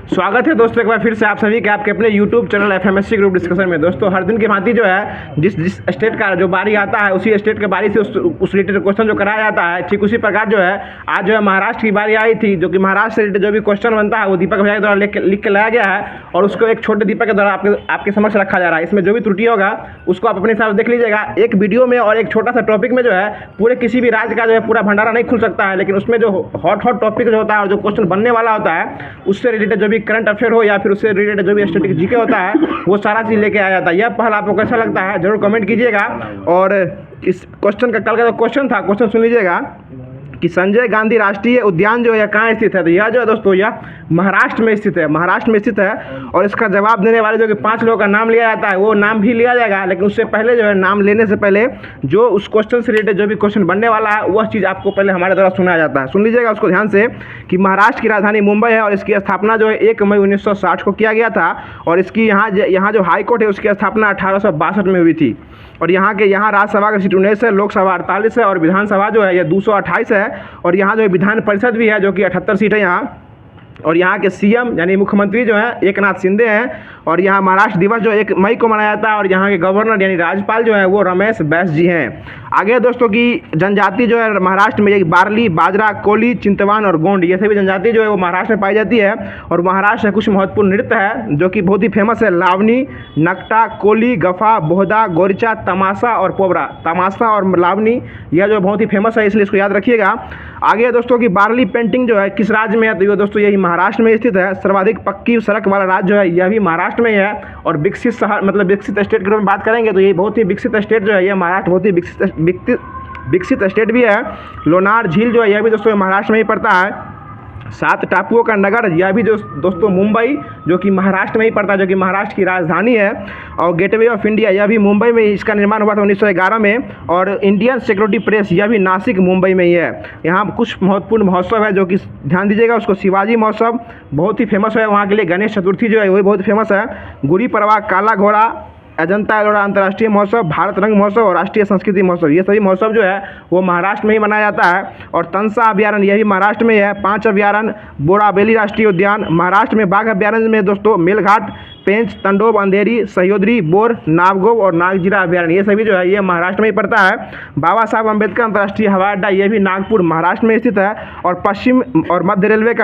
स्वागत है दोस्तों एक बार फिर से आप सभी के आपके अपने YouTube चैनल एफएमएससी ग्रुप डिस्कशन में। दोस्तों हर दिन की भांति जो है जिस स्टेट का जो बारी आता है उसी स्टेट के बारी से उस रिलेटेड क्वेश्चन जो कराया जाता है, ठीक उसी प्रकार जो है आज जो है महाराष्ट्र की बारी आई थी, जो कि महाराष्ट्र से रिलेटेड जो भी क्वेश्चन बनता है वो दीपक भैया के द्वारा लिख के लाया गया है और उसको एक छोटे दीपक के द्वारा आपके समक्ष रखा जा रहा है। इसमें जो भी त्रुटि होगा उसको आप अपने हिसाब से देख लीजिएगा। एक वीडियो में और एक छोटा सा टॉपिक में जो है पूरे किसी भी राज्य का जो है पूरा भंडारा नहीं खुल सकता है, लेकिन उसमें जो हॉट टॉपिक जो होता है और जो क्वेश्चन बनने वाला होता है उससे रिलेटेड जो भी करंट अफेयर हो या फिर उससे रिलेटेड जो भी स्टैटिक जीके होता है वो सारा चीज़ लेके आ जाता है। यह पहल आपको कैसा लगता है जरूर कमेंट कीजिएगा। और इस क्वेश्चन का कल का जो क्वेश्चन था, क्वेश्चन सुन लीजिएगा कि संजय गांधी राष्ट्रीय उद्यान जो है कहाँ स्थित है। तो यह जो है दोस्तों यह महाराष्ट्र में स्थित है, महाराष्ट्र में स्थित है। और इसका जवाब देने वाले जो कि 5 लोगों का नाम लिया जाता है वो नाम भी लिया जाएगा, लेकिन उससे पहले जो है नाम लेने से पहले जो उस क्वेश्चन से रिलेटेड जो भी क्वेश्चन बनने वाला है वह चीज़ आपको पहले हमारे द्वारा सुनाया जाता है। सुन लीजिएगा उसको ध्यान से कि महाराष्ट्र की राजधानी मुंबई है और इसकी स्थापना जो है 1 मई 1960 को किया गया था। और इसकी यहाँ जो हाई कोर्ट है उसकी स्थापना 1862 में हुई थी। और यहाँ राज्यसभा की सीट 19 है, लोकसभा 48 है और विधानसभा जो है यह 228 है। और यहाँ जो है विधान परिषद भी है जो कि 78 सीट है यहाँ। और यहाँ के सीएम यानी मुख्यमंत्री जो है एकनाथ शिंदे हैं। और यहाँ महाराष्ट्र दिवस जो 1 मई को मनाया जाता है और यहाँ के गवर्नर यानी राज्यपाल जो है वो रमेश बैस जी हैं। आगे दोस्तों की जनजाति जो है महाराष्ट्र में एक बारली, बाजरा, कोली, चिंतवान और गोंड, ये सभी जनजाति जो है वो महाराष्ट्र में पाई जाती है। और महाराष्ट्र में कुछ महत्वपूर्ण नृत्य है जो कि बहुत ही फेमस है, लावनी, नकटा, कोली, गफा, बोहदा, गोरिचा, तमाशा और पोबरा। तमाशा और लावनी यह जो बहुत ही फेमस है, इसलिए इसको याद रखिएगा। आगे दोस्तों की बारली पेंटिंग जो है किस राज्य में है, तो ये दोस्तों यही महाराष्ट्र में स्थित है। सर्वाधिक पक्की सड़क वाला राज्य जो है यह भी महाराष्ट्र में ही है। और विकसित शहर मतलब विकसित स्टेट के रूप में बात करेंगे तो ये बहुत ही विकसित स्टेट जो है, यह महाराष्ट्र बहुत ही विकसित स्टेट भी है। लोनार झील जो है यह भी दोस्तों महाराष्ट्र में ही पड़ता है। 7 टापुओं का नगर यह भी दोस्तों मुंबई जो कि महाराष्ट्र में ही पड़ता है, जो कि महाराष्ट्र की राजधानी है। और गेटवे ऑफ इंडिया यह भी मुंबई में, इसका निर्माण हुआ था 1911 में। और इंडियन सिक्योरिटी प्रेस यह भी नासिक मुंबई में ही है। यहाँ कुछ महत्वपूर्ण महोत्सव है जो कि ध्यान दीजिएगा उसको। शिवाजी महोत्सव बहुत ही फेमस है वहाँ के लिए। गणेश चतुर्थी जो है वही बहुत फेमस है। गुड़ी पड़वा, काला घोड़ा, अजंता एलोरा अंतर्राष्ट्रीय महोत्सव, भारत रंग महोत्सव और राष्ट्रीय संस्कृति महोत्सव, ये सभी महोत्सव जो है वो महाराष्ट्र में ही मनाया जाता है। और तंसा अभ्यारण्य यह भी महाराष्ट्र में ही है। 5 अभ्यारण्य, बोराबेली राष्ट्रीय उद्यान महाराष्ट्र में। बाघ अभ्यारण्य में दोस्तों मेलघाट, पेंच, तंडोब, अंधेरी, सह्याद्री, बोर, नागगोव और नागजीरा अभ्यारण्य, ये सभी जो है ये महाराष्ट्र में ही पड़ता है। बाबा साहब अम्बेडकर अंतर्राष्ट्रीय हवाई अड्डा यह भी नागपुर महाराष्ट्र में स्थित है। और पश्चिम और मध्य रेलवे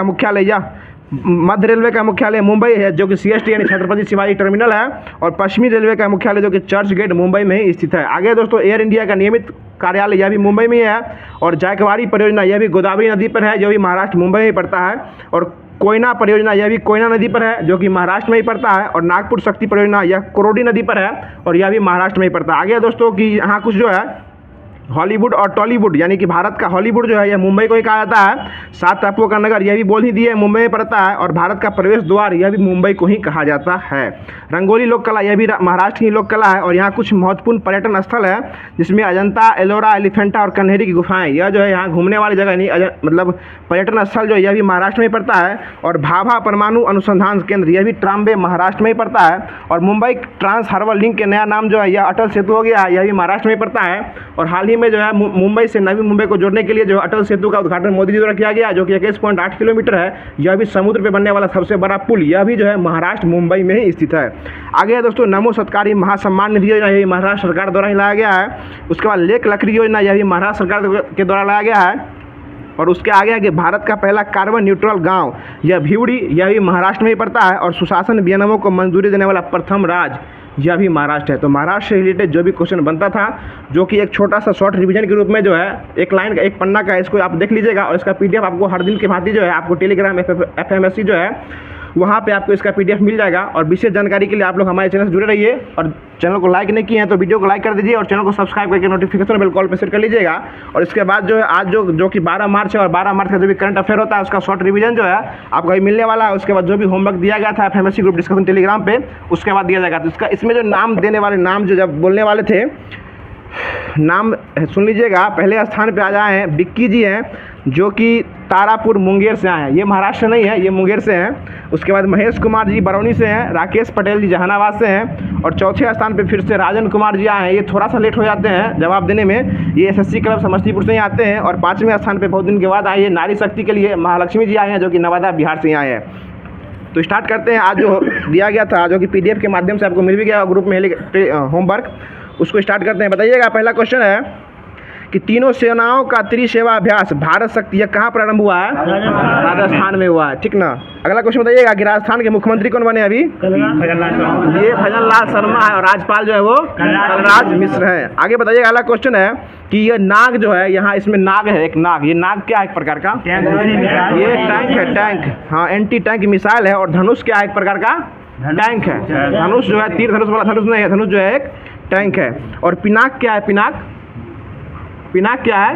का मुख्यालय मुंबई है जो कि CST यानी छत्रपति शिवाजी टर्मिनल है। और पश्चिमी रेलवे का मुख्यालय जो कि चर्च गेट मुंबई में ही स्थित है। आगे दोस्तों एयर इंडिया का नियमित कार्यालय यह भी मुंबई में ही है। और जायकवाड़ी परियोजना यह भी गोदावरी नदी पर है जो भी महाराष्ट्र मुंबई में ही पड़ता है। और कोयना परियोजना यह भी कोयना नदी पर है जो कि महाराष्ट्र में ही पड़ता है। और नागपुर शक्ति परियोजना यह कोरोडी नदी पर है और यह भी महाराष्ट्र में ही पड़ता है। आगे दोस्तों की यहाँ कुछ जो है हॉलीवुड और टॉलीवुड यानी कि भारत का हॉलीवुड जो है यह मुंबई को ही कहा जाता है। 7 टापुओं का नगर यह भी बोल ही दिए मुंबई में पड़ता है। और भारत का प्रवेश द्वार यह भी मुंबई को ही कहा जाता है। रंगोली लोक कला यह भी महाराष्ट्र की लोक कला है। और यहाँ कुछ महत्वपूर्ण पर्यटन स्थल है जिसमें अजंता, एलोरा, एलिफेंटा और कन्हेरी की गुफाएं, यह जो है यहाँ घूमने वाली जगह नहीं मतलब पर्यटन स्थल जो है यह भी महाराष्ट्र में ही पड़ता है। और भाभा परमाणु अनुसंधान केंद्र यह भी ट्राम्बे महाराष्ट्र में ही पड़ता है। और मुंबई ट्रांस हार्बर लिंक के नया नाम जो है यह अटल सेतु हो गया है, यह भी महाराष्ट्र में ही पड़ता है। और हाल ही में जो है मुंबई से नवी मुंबई को जोड़ने के लिए जो अटल सेतु का उद्घाटन मोदी जी द्वारा किया गया जो कि 21.8 किलोमीटर है। यह भी समुद्र पे बनने वाला सबसे बड़ा पुल यह भी जो है महाराष्ट्र मुंबई में ही स्थित है। आगे दोस्तों नमो सत्कारी महासम्मान निधि योजना यह महाराष्ट्र सरकार द्वारा ही लाया गया है। उसके बाद लेक लकड़ी योजना यह भी महाराष्ट्र सरकार के द्वारा लाया गया है। और उसके आगे आगे भारत का पहला कार्बन न्यूट्रल गांव यह भिवड़ी यह भी महाराष्ट्र में ही पड़ता है। और सुशासन विनियमों को मंजूरी देने वाला प्रथम राज्य यह भी महाराष्ट्र है। तो महाराष्ट्र से रिलेटेड जो भी क्वेश्चन बनता था जो कि एक छोटा सा शॉर्ट रिवीजन के रूप में जो है एक लाइन का एक पन्ना का, इसको आप देख लीजिएगा। और इसका PDF आपको हर दिन के भांति जो है आपको टेलीग्राम FMSC जो है वहाँ पे आपको इसका PDF मिल जाएगा। और विशेष जानकारी के लिए आप लोग हमारे चैनल से जुड़े रहिए। और चैनल को लाइक नहीं किए हैं तो वीडियो को लाइक कर दीजिए और चैनल को सब्सक्राइब करके नोटिफिकेशन बेल कॉल पर सेट कर लीजिएगा। और इसके बाद जो है आज जो कि 12 मार्च है और 12 मार्च का जो भी करंट अफेयर होता है उसका शॉर्ट रिवीजन जो है आपको अभी मिलने वाला है। उसके बाद जो भी होमवर्क दिया गया था FMSC ग्रुप डिस्कशन टेलीग्राम पे उसके बाद दिया जाएगा। तो इसमें जो नाम देने वाले नाम जो जब बोलने वाले थे नाम सुन लीजिएगा। पहले स्थान पे आ जाए हैं बिक्की जी हैं जो कि तारापुर मुंगेर से आए हैं, ये महाराष्ट्र नहीं है, ये मुंगेर से हैं। उसके बाद महेश कुमार जी बरौनी से हैं। राकेश पटेल जी जहानाबाद से हैं। और चौथे स्थान पे फिर से राजन कुमार जी आए हैं, ये थोड़ा सा लेट हो जाते हैं जवाब देने में, ये SSC क्लब समस्तीपुर से ही आते हैं। और 5वें स्थान पे बहुत दिन के बाद आए ये नारी शक्ति के लिए महालक्ष्मी जी आए हैं जो कि नवादा बिहार से ही आए हैं। तो स्टार्ट करते हैं। आज जो दिया गया था, जो कि PDF के माध्यम से आपको मिल भी गया ग्रुप में होमवर्क, उसको स्टार्ट करते हैं। बताइएगा, पहला क्वेश्चन है कि तीनों सेनाओं का त्रिसेवा अभ्यास भारत शक्ति यह कहाँ प्रारंभ हुआ है? राजस्थान में हुआ है, ठीक ना। अगला क्वेश्चन बताइएगा कि राजस्थान के मुख्यमंत्री कौन बने अभी? ये भजनलाल शर्मा है और राज्यपाल जो है वो कलराज मिश्र है। आगे बताइएगा, अगला क्वेश्चन है कि ये नाग जो है, यहाँ इसमें नाग है, एक नाग, ये नाग क्या है? एक प्रकार का ये टैंक है, टैंक, हाँ, एंटी टैंक मिसाइल है। और धनुष क्या है? एक प्रकार का टैंक है। धनुष जो है तीर धनुष वाला धनुष नहीं है, धनुष जो है एक टैंक है। और पिनाक क्या है? पिनाक, पिनाक क्या है?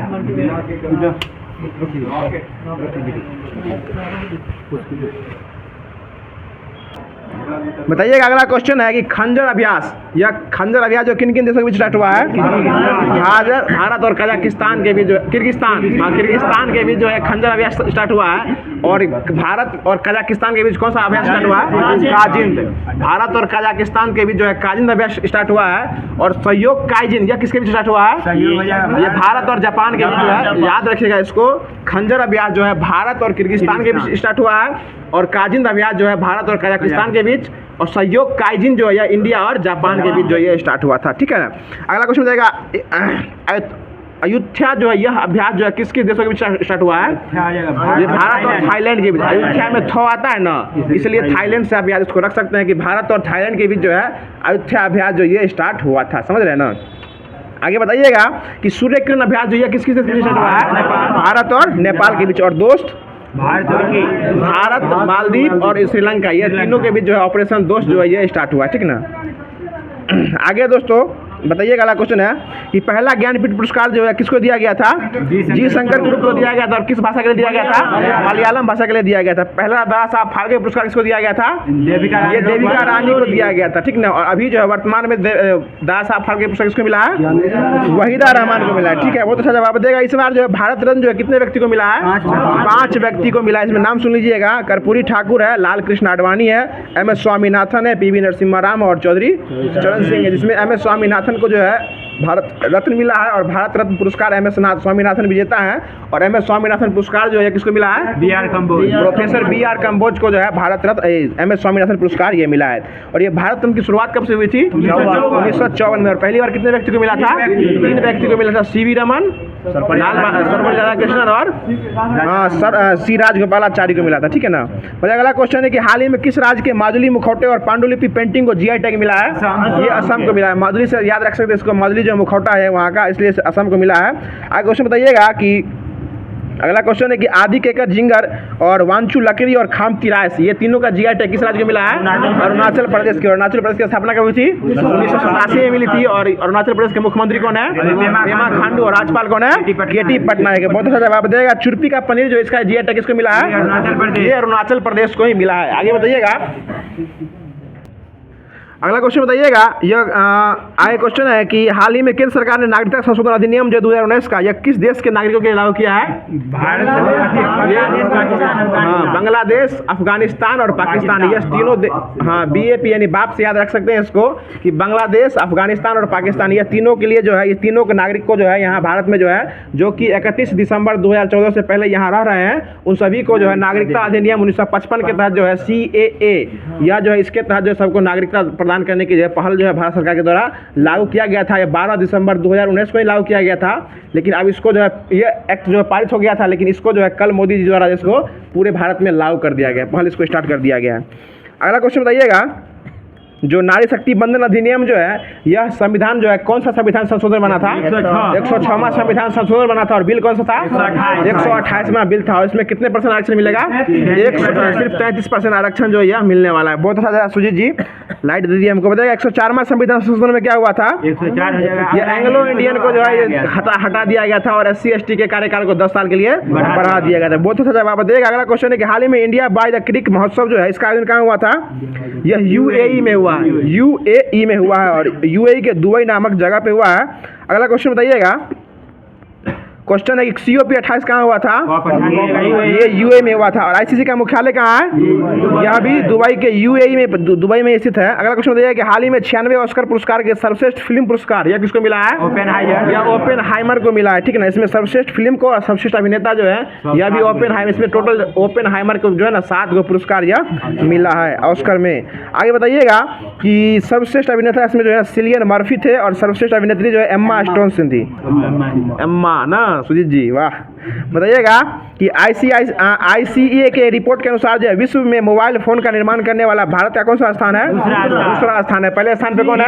बताइएगा, अगला क्वेश्चन है कि खंजर अभ्यास, यह खंजर अभ्यास जो किन किन देशों के बीच स्टार्ट हुआ है? भारत और कजाकिस्तान के बीच, किर्गिस्तान के बीच जो है खंजर अभ्यास स्टार्ट हुआ है। और भारत और कजाकिस्तान के बीच कौन सा अभ्यास स्टार्ट हुआ है? काजिंद। भारत और कजाकिस्तान के बीच जो है काजिंद अभ्यास स्टार्ट हुआ है। और सहयोग काइजिन यह किसके बीच स्टार्ट हुआ है? ये भारत और जापान के बीच जो है, याद रखिएगा इसको। खंजर अभ्यास जो है भारत और किर्गिस्तान के बीच स्टार्ट हुआ है, और काजिंद अभ्यास जो है भारत और कजाकिस्तान के बीच, और सहयोग काइजिन जो है इंडिया और जापान के बीच जो ये स्टार्ट हुआ था, ठीक है ना। अगला क्वेश्चन बताएगा, अयोध्या जो है यह अभ्यास जो है किस किस देशों के बीच स्टार्ट हुआ है? ये भारत और थाईलैंड के बीच। अयोध्या में थ आता है ना, इसलिए थाईलैंड से अभ्यास इसको रख सकते हैं कि भारत और थाईलैंड के बीच जो है अयोध्या अभ्यास जो ये स्टार्ट हुआ था, समझ रहे हैं ना। आगे बताइएगा कि सूर्य किरण अभ्यास जो है किस किस देश के बीच स्टार्ट हुआ है? भारत और नेपाल के बीच। और दोस्त भारत, मालदीव और श्रीलंका, ये तीनों के बीच जो है ऑपरेशन दोस्त जो है ये स्टार्ट हुआ है, ठीक ना। आगे दोस्तों बताइएगा, अगला क्वेश्चन है कि पहला ज्ञानपीठ पुरस्कार जो है किसको दिया गया था? जी शंकर ग्रुप को दिया गया था। और किस भाषा के लिए दिया गया था? मलयालम भाषा के लिए दिया गया था। पहला दादा साहब फाल्के पुरस्कार किसको दिया गया था? ये देविका रानी को दिया गया था, ठीक ना। और अभी जो है वर्तमान में दादा साहब फाल्के पुरस्कार किसको मिला है? वहीदा रहमान को मिला है, ठीक है। बहुत अच्छा जवाब देगा। इस बार जो है भारत रत्न जो है कितने व्यक्ति को मिला है? 5 व्यक्ति को मिला है। इसमें नाम सुन लीजिएगा, कर्पूरी ठाकुर है, लाल कृष्ण आडवाणी है, MS स्वामीनाथन है, PV नरसिम्हा राव और चौधरी चरण सिंह है। जिसमें MS स्वामीनाथन को जो है भारत रत्न मिला है, और भारत रत्न पुरस्कार MS स्वामीनाथन विजेता है। और MS स्वामीनाथन पुरस्कार जो है किसको मिला है? BR Kamboj, professor BR Kamboj को जो है भारत रत्न MS स्वामीनाथन पुरस्कार ये मिला है। और ये भारत रत्न की शुरुआत कब से हुई थी? 1954 में। और पहली बार कितने व्यक्ति को मिला था? 3 व्यक्ति को मिला था, CV रमन, सर्वपल्ली राधाकृष्णन और C राजगोपालाचारी को मिला था, ठीक है ना। अगला क्वेश्चन है कि हाल ही में किस राज्य के माजुली मुखौटे और पांडुलिपि पेंटिंग को GI टैग मिला है? ये असम को मिला है। माजुली से याद रख सकते हैं इसको, माजुली जो मुखौटा है वहाँ का, इसलिए असम को मिला है। आगे क्वेश्चन बताइएगा कि अगला क्वेश्चन है कि आदि केकर झिंगर और वांचू लकड़ी और खामती राइस, ये तीनों का GI टैग किस राज्य को मिला है? अरुणाचल प्रदेश की। अरुणाचल प्रदेश की स्थापना कब हुई थी? 1987 में मिली थी। और अरुणाचल प्रदेश के मुख्यमंत्री कौन है? पेमा खांडू। और राज्यपाल कौन है? KT पटनायक। बहुत अच्छा जवाब देगा। चुरपी का पनीर जो इसका GI टैग किसको मिला है? ये अरुणाचल प्रदेश को ही मिला है। आगे बताइएगा, अगला क्वेश्चन बताइएगा, यह आगे क्वेश्चन है कि हाल ही में केंद्र सरकार ने नागरिकता संशोधन अधिनियम जो 2019 का, यह किस देश के नागरिकों के लिए लागू किया है? भारत, बांग्लादेश, अफगानिस्तान और पाकिस्तान, ये तीनों BAP यानी बाप से याद रख सकते हैं इसको, कि बांग्लादेश, अफगानिस्तान और पाकिस्तान, ये तीनों के लिए जो है, ये तीनों के नागरिक को जो है यहाँ भारत में जो है, जो कि 31 दिसंबर 2014 से पहले यहाँ रह रहे हैं, उन सभी को जो है नागरिकता अधिनियम 1955 के तहत जो है CAA या जो है इसके तहत जो सबको नागरिकता प्रदान करने की जो पहल जो है भारत सरकार के द्वारा लागू किया गया था। ये 12 दिसंबर 2019 को ही लागू किया गया था, लेकिन अब इसको जो है ये एक्ट जो है पारित हो गया था, लेकिन इसको जो है कल मोदी जी द्वारा इसको पूरे भारत में लागू कर दिया गया, पहल इसको स्टार्ट कर दिया गया है। अगला क्वेश्चन बताइएगा, जो नारी शक्ति बंधन अधिनियम जो है, यह संविधान जो है कौन सा संविधान संशोधन बना था? 106वां संविधान संशोधन बना था। और बिल कौन सा था? 128वां बिल था। और इसमें कितने % आरक्षण मिलेगा? सिर्फ 33% आरक्षण जो यह मिलने वाला है। बहुत अच्छा सुजीत जी लाइट दे दी हमको। बताइए 104वां संविधान संशोधन में क्या हुआ था? ये एंग्लो इंडियन को जो है ये हटा दिया गया था, और SC ST के कार्यकाल को 10 साल के लिए बढ़ा दिया गया था। बहुत अच्छा जवाब देगा। अगला क्वेश्चन है कि हाल ही में इंडिया बाय द क्रिक महोत्सव जो है, इसका आयोजन कहाँ हुआ था? यह UAE में हुआ, UAE में हुआ है, और UAE के दुबई नामक जगह पे हुआ है। अगला क्वेश्चन बताइएगा, क्वेश्चन है कि COP 28 कहाँ हुआ था? ये UAE में हुआ था। और ICC का मुख्यालय कहाँ है? यह भी दुबई के UAE में, दुबई में स्थित है। अगला क्वेश्चन बताइए कि हाल ही में 96वें ऑस्कर पुरस्कार के सर्वश्रेष्ठ फिल्म पुरस्कार यह किसको मिला है? ओपेनहाइमर को मिला है, ठीक है ना। इसमें सर्वश्रेष्ठ फिल्म को और सर्वश्रेष्ठ अभिनेता जो है यह भी ओपेनहाइमर, इसमें टोटल ओपेनहाइमर को जो है ना 7 गो पुरस्कार यह मिला है ऑस्कर में। आगे बताइएगा कि सर्वश्रेष्ठ अभिनेता इसमें जो है सिलियन मर्फी थे और सर्वश्रेष्ठ अभिनेत्री जो है एम्मा स्टोन थी। एम्मा ना सुजीत जी, वाह। बताइएगा कि ICEA के रिपोर्ट के अनुसार जो है विश्व में मोबाइल फोन का निर्माण करने वाला भारत का कौन सा स्थान है? दूसरा स्थान है। पहले स्थान पे कौन है?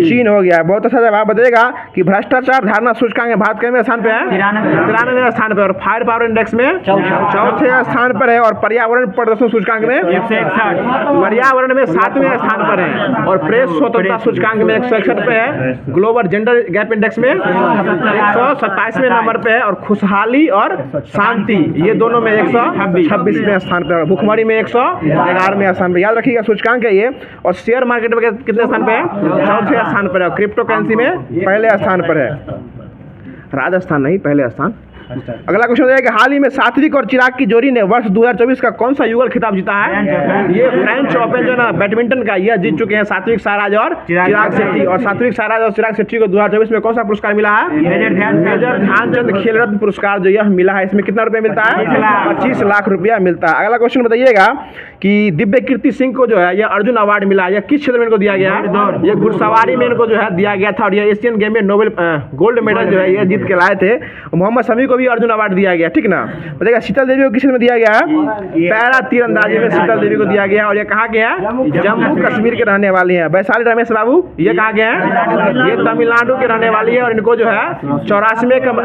चीन हो गया। बहुत अच्छा जवाब। बताइएगा कि भ्रष्टाचार धारणा सूचकांक में भारत कितने स्थान पे है? 93वें स्थान पे। और फायर पावर इंडेक्स में चौथे स्थान पर है। और पर्यावरण प्रदर्शन सूचकांक में पर्यावरण में 7वें स्थान पर है। और प्रेस स्वतंत्रता सूचकांक में 161 पे है। ग्लोबल जेंडर गैप इंडेक्स में 127वें नंबर पे है। और खुशहाली और शांति ये दोनों में 126वें स्थान पर। भुखमरी में 111वें स्थान पर। याद रखिएगा सूचकांक है ये। और शेयर मार्केट में कितने स्थान पे है? चौथे स्थान पर है। क्रिप्टो करेंसी में पहले स्थान पर है। राजस्थान नहीं, पहले स्थान। अगला क्वेश्चन है कि हाल ही में सात्विक और चिराग की जोड़ी ने वर्ष 2024 का कौन सा युगल खिताब जीता है? ये फ्रेंच ओपन जो ना बैडमिंटन का यह जीत चुके हैं सात्विक साईराज और चिराग शेट्टी। और सात्विक साईराज और चिराग शेट्टी को 2024 में कौन सा पुरस्कार मिला है? मेजर ध्यानचंद खेल रत्न पुरस्कार जो यह मिला है। इसमें कितना रुपया मिलता है? 25 लाख रुपया मिलता है। अगला क्वेश्चन बताइएगा कि दिव्य कीर्ति सिंह को जो है यह अर्जुन अवार्ड मिला है। यह किस क्षेत्र में इनको दिया गया है? ये घुड़सवारी में इनको जो है दिया गया था। और यह एशियन गेम में नोबेल गोल्ड मेडल जो है ये जीत के लाए थे। मोहम्मद शमी को भी अर्जुन अवार्ड दिया गया, ठीक ना। बताइएगा शीतल देवी को किस में दिया गया है? पैरा तीरंदाजी में शीतल देवी को दिया गया। और ये कहाँ के हैं? जम्मू कश्मीर के रहने वाली हैं। वैशाली रमेश बाबू ये कहाँ के हैं? ये तमिलनाडु के रहने वाली है। और इनको जो है 84वें क्रम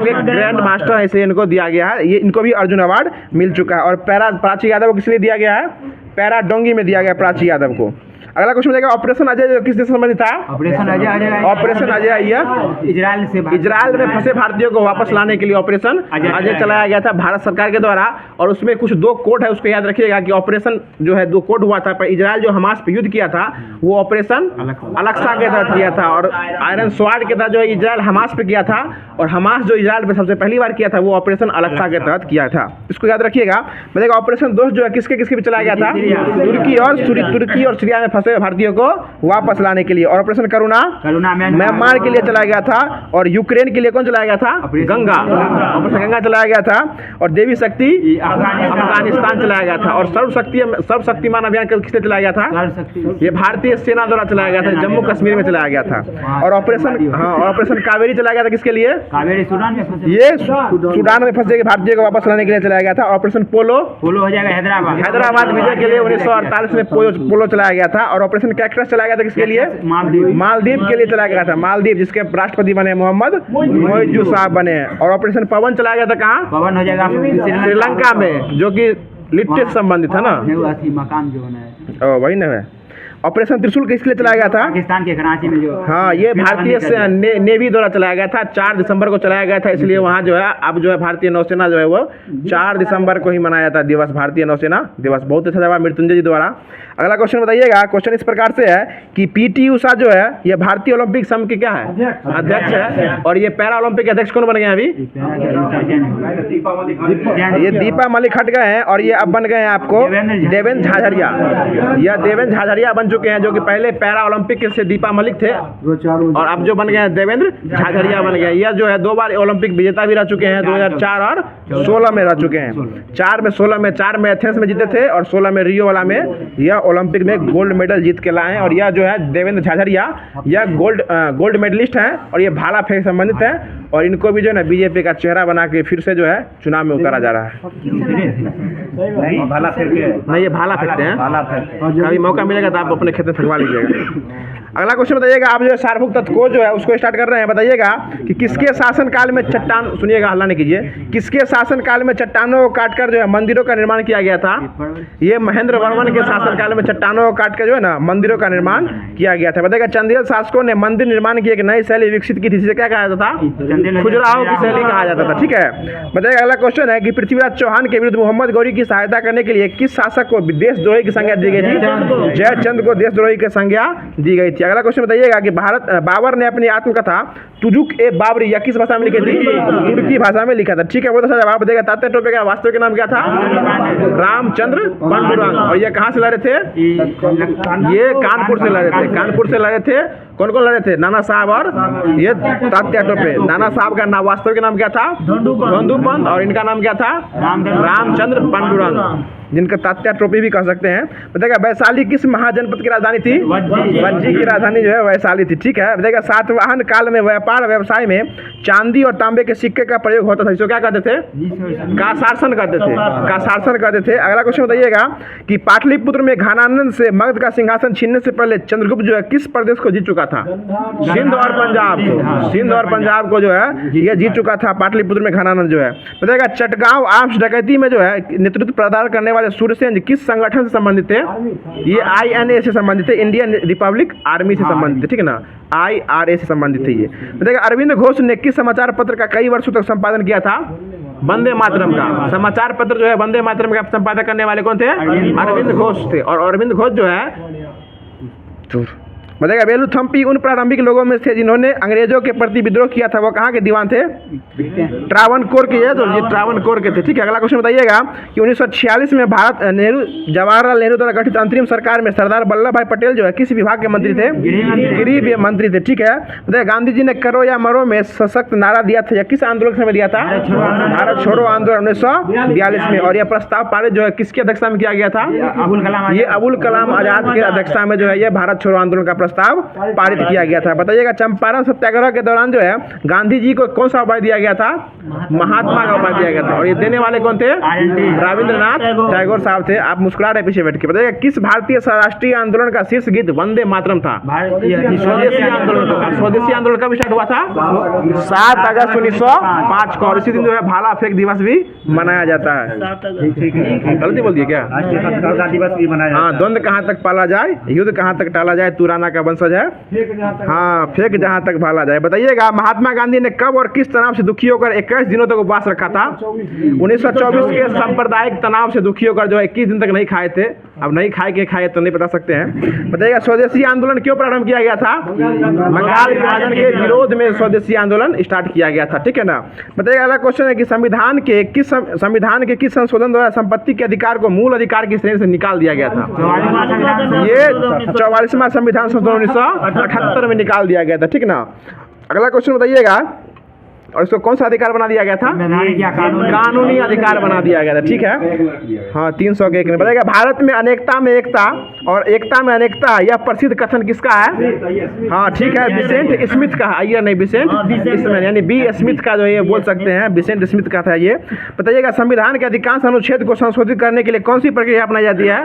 के ग्रैंड मास्टर ऐसे इनको दिया गया है। ये इनको भी अर्जुन अवार्ड मिल चुका है। और प्राची यादव को किस लिए दिया गया है? पैरा डोंगी में दिया गया प्राची यादव को। अगला क्वेश्चन बताइएगा ऑपरेशन अजय किस देश से संबंधित था? ऑपरेशन अजय इजराइल में फंसे भारतीयों को वापस लाने के लिए ऑपरेशन अजय चलाया गया था भारत सरकार के द्वारा। और उसमें कुछ 2 कोड है, उसको याद रखिएगा कि ऑपरेशन जो है 2 कोड हुआ था। पर इजराइल जो हमास पे युद्ध किया था वो ऑपरेशन अलक्सा के तहत किया था। और आयरन स्वार्ड के तहत जो इजराइल हमास पे किया था। और हमास जो इजराइल पे सबसे पहली बार किया था वो ऑपरेशन अलक्सा के तहत किया था। इसको याद रखिएगा। बताइएगा ऑपरेशन दोस्त जो है किसके पे चलाया गया था? तुर्की और सीरिया में फंसे भारतीयों को वापस लाने के लिए। और ऑपरेशन करुणा म्यांमार के लिए चलाया गया था। और यूक्रेन के लिए कौन चलाया गया था? गंगा, ऑपरेशन गंगा चलाया गया था। और देवी शक्ति अफगानिस्तान चलाया गया था। और सर्वशक्तिमान अभियान किसने चलाया गया था? ये भारतीय सेना द्वारा चलाया गया था, जम्मू कश्मीर में चलाया गया था। और ऑपरेशन कावेरी चलाया गया था किसके लिए? ये सूडान में फंसे भारतीय को वापस लाने के लिए चलाया गया था। ऑपरेशन पोलो हो जाएगा हैदराबाद विजय के लिए 1948 में पोलो चलाया गया था। और ऑपरेशन कैक्टस चलाया गया था किसके लिए? मालदीव के लिए चलाया गया था। मालदीव जिसके राष्ट्रपति बने मोहम्मद मोइजू साहब बने। और ऑपरेशन पवन चलाया गया था कहाँ? पवन हो जाएगा श्रीलंका में, जो कि लिट्टे से संबंधित है ना, मकान जो बना है वही ना है। ऑपरेशन त्रिशूल किसके लिए चलाया गया था? पाकिस्तान के कराची में जो ये भारतीय नेवी द्वारा चलाया गया था। 4 दिसंबर को चलाया गया था। इसलिए वहाँ जो है अब जो है भारतीय नौसेना जो है वो 4 दिसंबर को ही मनाया जाता दिवस, भारतीय नौसेना दिवस। बहुत अच्छा जवाब मृत्युंजय जी द्वारा। अगला क्वेश्चन बताइएगा। क्वेश्चन इस प्रकार से है कि PT उषा जो है ये भारतीय ओलंपिक संघ के क्या है? अध्यक्ष है। और ये पैरा ओलंपिक अध्यक्ष कौन बन गए अभी? ये दीपा मलिक हट गए हैं। और ये अब बन गए हैं आपको देवेंद्र झाझड़िया। यह देवेंद्र झाझड़िया बन चुके हैं, जो कि पहले पैरा ओलंपिक से दीपा मलिक थे। और अब जो बन गए हैं देवेंद्र झाझड़िया बन गए। यह जो है 2 बार ओलंपिक विजेता भी रह चुके हैं, 2004 और 16 में रह चुके हैं। 4 में एथेंस में जीते थे। और 16 में रियो वाला में यह ओलंपिक में गोल्ड मेडल जीत के लाए हैं। और यह जो है देवेंद्र झाझड़िया यह गोल्ड मेडलिस्ट हैं। और ये भाला फेंक संबंधित है। और इनको भी जो है ना बीजेपी का चेहरा बना के फिर से जो है चुनाव में उतारा जा रहा है। नहीं, ये भाला फेंकते हैं। कभी मौका मिलेगा तो आप अपने खेत में फेंकवा लीजिएगा। अगला क्वेश्चन बताइएगा। आप जो है सार्वभौम तत्व को जो है उसको स्टार्ट कर रहे हैं। बताइएगा कि किसके शासनकाल में चट्टान, सुनिएगा हल्ला नहीं कीजिए, किसके शासनकाल में चट्टानों को काटकर जो है मंदिरों का निर्माण किया गया था? ये महेंद्र वर्मन के शासनकाल में चट्टानों को काट कर जो है ना मंदिरों का निर्माण किया गया था। बताइएगा चंदेल शासकों ने मंदिर निर्माण की एक नई शैली विकसित की थी, जिसे क्या कहा जाता था? खुजराहो की शैली कहा जाता था, ठीक है। बताइएगा अगला क्वेश्चन है कि पृथ्वीराज चौहान के विरुद्ध मोहम्मद गौरी की सहायता करने के लिए किस शासक को विदेशद्रोही की संज्ञा दी गई थी? जयचंद को देशद्रोही की संज्ञा दी गई थी। अगला क्वेश्चन बताइएगा कि बाबर ने अपनी आत्मकथा तुजुक ए बाबरी या किस भाषा में लिखी थी? तुर्की भाषा में लिखा था। ठीक है, वो तो जवाब देगा। तात्या टोपे का वास्तविक नाम क्या था? रामचंद्र पांडुरंग। और ये कहाँ से लड़े थे? ये कानपुर से लड़े थे। कानपुर से लड़े थे। कौन कौन लड़े थे? नाना साहब और ये तात्या टोपे। नाना साहब का नाम वास्तविक नाम क्या था? धोंडू पंत। और इनका नाम क्या था? रामचंद्र पांडुरंग, जिनका तात्या टोपी भी कह सकते हैं। बताएगा वैशाली किस महाजनपद की राजधानी थी? वज्जी की राजधानी जो है वैशाली थी। ठीक है, बताएगा सातवाहन काल में व्यापार व्यवसाय में चांदी और तांबे के सिक्के का प्रयोग होता था, इसको क्या कहते थे? कासारसन कहते थे। कासारसन कहते थे। अगला क्वेश्चन बताइएगा कि पाटलिपुत्र में घनानंद से मगध का सिंहासन छीनने से पहले चंद्रगुप्त जो है किस प्रदेश को जीत चुका था? सिंध और पंजाब को। सिंध और पंजाब को जो है ये जीत चुका था पाटलिपुत्र में घनानंद जो है। बताएगा चटगांव आर्म्स डकैती में जो है नेतृत्व प्रदान करने वाले सूर्यसेन किस संगठन से संबंधित थे? ये INA से संबंधित थे, इंडियन रिपब्लिक आर्मी से संबंधित थे। ठीक है ना, IRA से संबंधित थे ये। बताइए अरविंद घोष ने किस समाचार पत्र का कई वर्षों तक संपादन किया था? वंदे मातरम का। समाचार पत्र जो है वंदे मातरम का संपादन करने वाले कौन थे? अरविंद घोष थे। और अरविंद घोष जो है बताएगा वेलुथम्पी उन प्रारंभिक लोगों में थे जिन्होंने अंग्रेजों के प्रति विद्रोह किया था। वो कहाँ के दीवान थे? ट्रावनकोर के। तो ये ट्रावनकोर के थे। ठीक है, अगला क्वेश्चन बताइएगा कि 1946 में जवाहरलाल नेहरू द्वारा गठित अंतरिम सरकार में सरदार वल्लभ भाई पटेल जो है किस विभाग के मंत्री थे? गृह मंत्री थे। ठीक है, बताइए गांधी जी ने करो या मरो में सशक्त नारा दिया था या किस आंदोलन के समय दिया था? भारत छोड़ो आंदोलन 1942 में। और यह प्रस्ताव पारित जो है किसकी अध्यक्षता में किया गया था? ये अबुल कलाम आजाद की अध्यक्षता में जो है ये भारत छोड़ो आंदोलन का प्रस्ताव पारित किया गया था। बताइएगा चंपारण सत्याग्रह के दौरान जो है गांधी जी को कौन सा उपाधि दिया गया था? महात्मा का उपाधि दिया गया था। और ये देने वाले कौन थे? रविंद्रनाथ टैगोर साहब थे। आप मुस्कुरा रहे पीछे बैठ के। बताइएगा किस भारतीय राष्ट्रीय आंदोलन का शीर्ष गीत वंदे मातरम था? स्वदेशी आंदोलन। स्वदेशी आंदोलन कब स्टार्ट हुआ था? 7 अगस्त 1905 को। और इसी दिन जो है भाला फेंक दिवस भी मनाया जाता है। गलती बोल दिए क्या? दिवस भी मनाया। हाँ, द्वंद्व कहाँ तक पाला जाए, युद्ध कहाँ तक टाला जाए, तुराना का वंशज है। हाँ, फेंक जहाँ तक भाला जाए। बताइएगा महात्मा गांधी ने कब और किस तनाव से दुखी होकर 21 दिनों तक उपवास रखा था? 1924 के सांप्रदायिक तनाव से दुखी होकर जो 21 दिन तक नहीं खाए थे। अब नहीं खाए तो नहीं बता सकते हैं। बताइएगा स्वदेशी आंदोलन क्यों प्रारंभ किया गया था? बंगाल विभाजन के विरोध में स्वदेशी आंदोलन स्टार्ट किया गया था। ठीक है ना। बताइएगा अगला क्वेश्चन है कि संविधान के किस संशोधन द्वारा संपत्ति के अधिकार को मूल अधिकार की श्रेणी से निकाल दिया गया था? ये 44वां संविधान संशोधन 1978 में निकाल दिया गया था। ठीक ना। अगला क्वेश्चन बताइएगा, और इसको कौन सा अधिकार बना दिया गया था? कानूनी अधिकार बना दिया गया था। ठीक है, हाँ 301 में। बताइएगा भारत में अनेकता में एकता और एकता में अनेकता, यह प्रसिद्ध कथन किसका है? हाँ ठीक है, बिसेंट स्मिथ का। आइए नहीं, बिसेंट स्मिथ यानी बी स्मिथ का जो ये बोल सकते हैं, बिसेंट स्मिथ का था ये। बताइएगा संविधान के अधिकांश अनुच्छेद को संशोधित करने के लिए कौन सी प्रक्रिया अपनाई जाती है?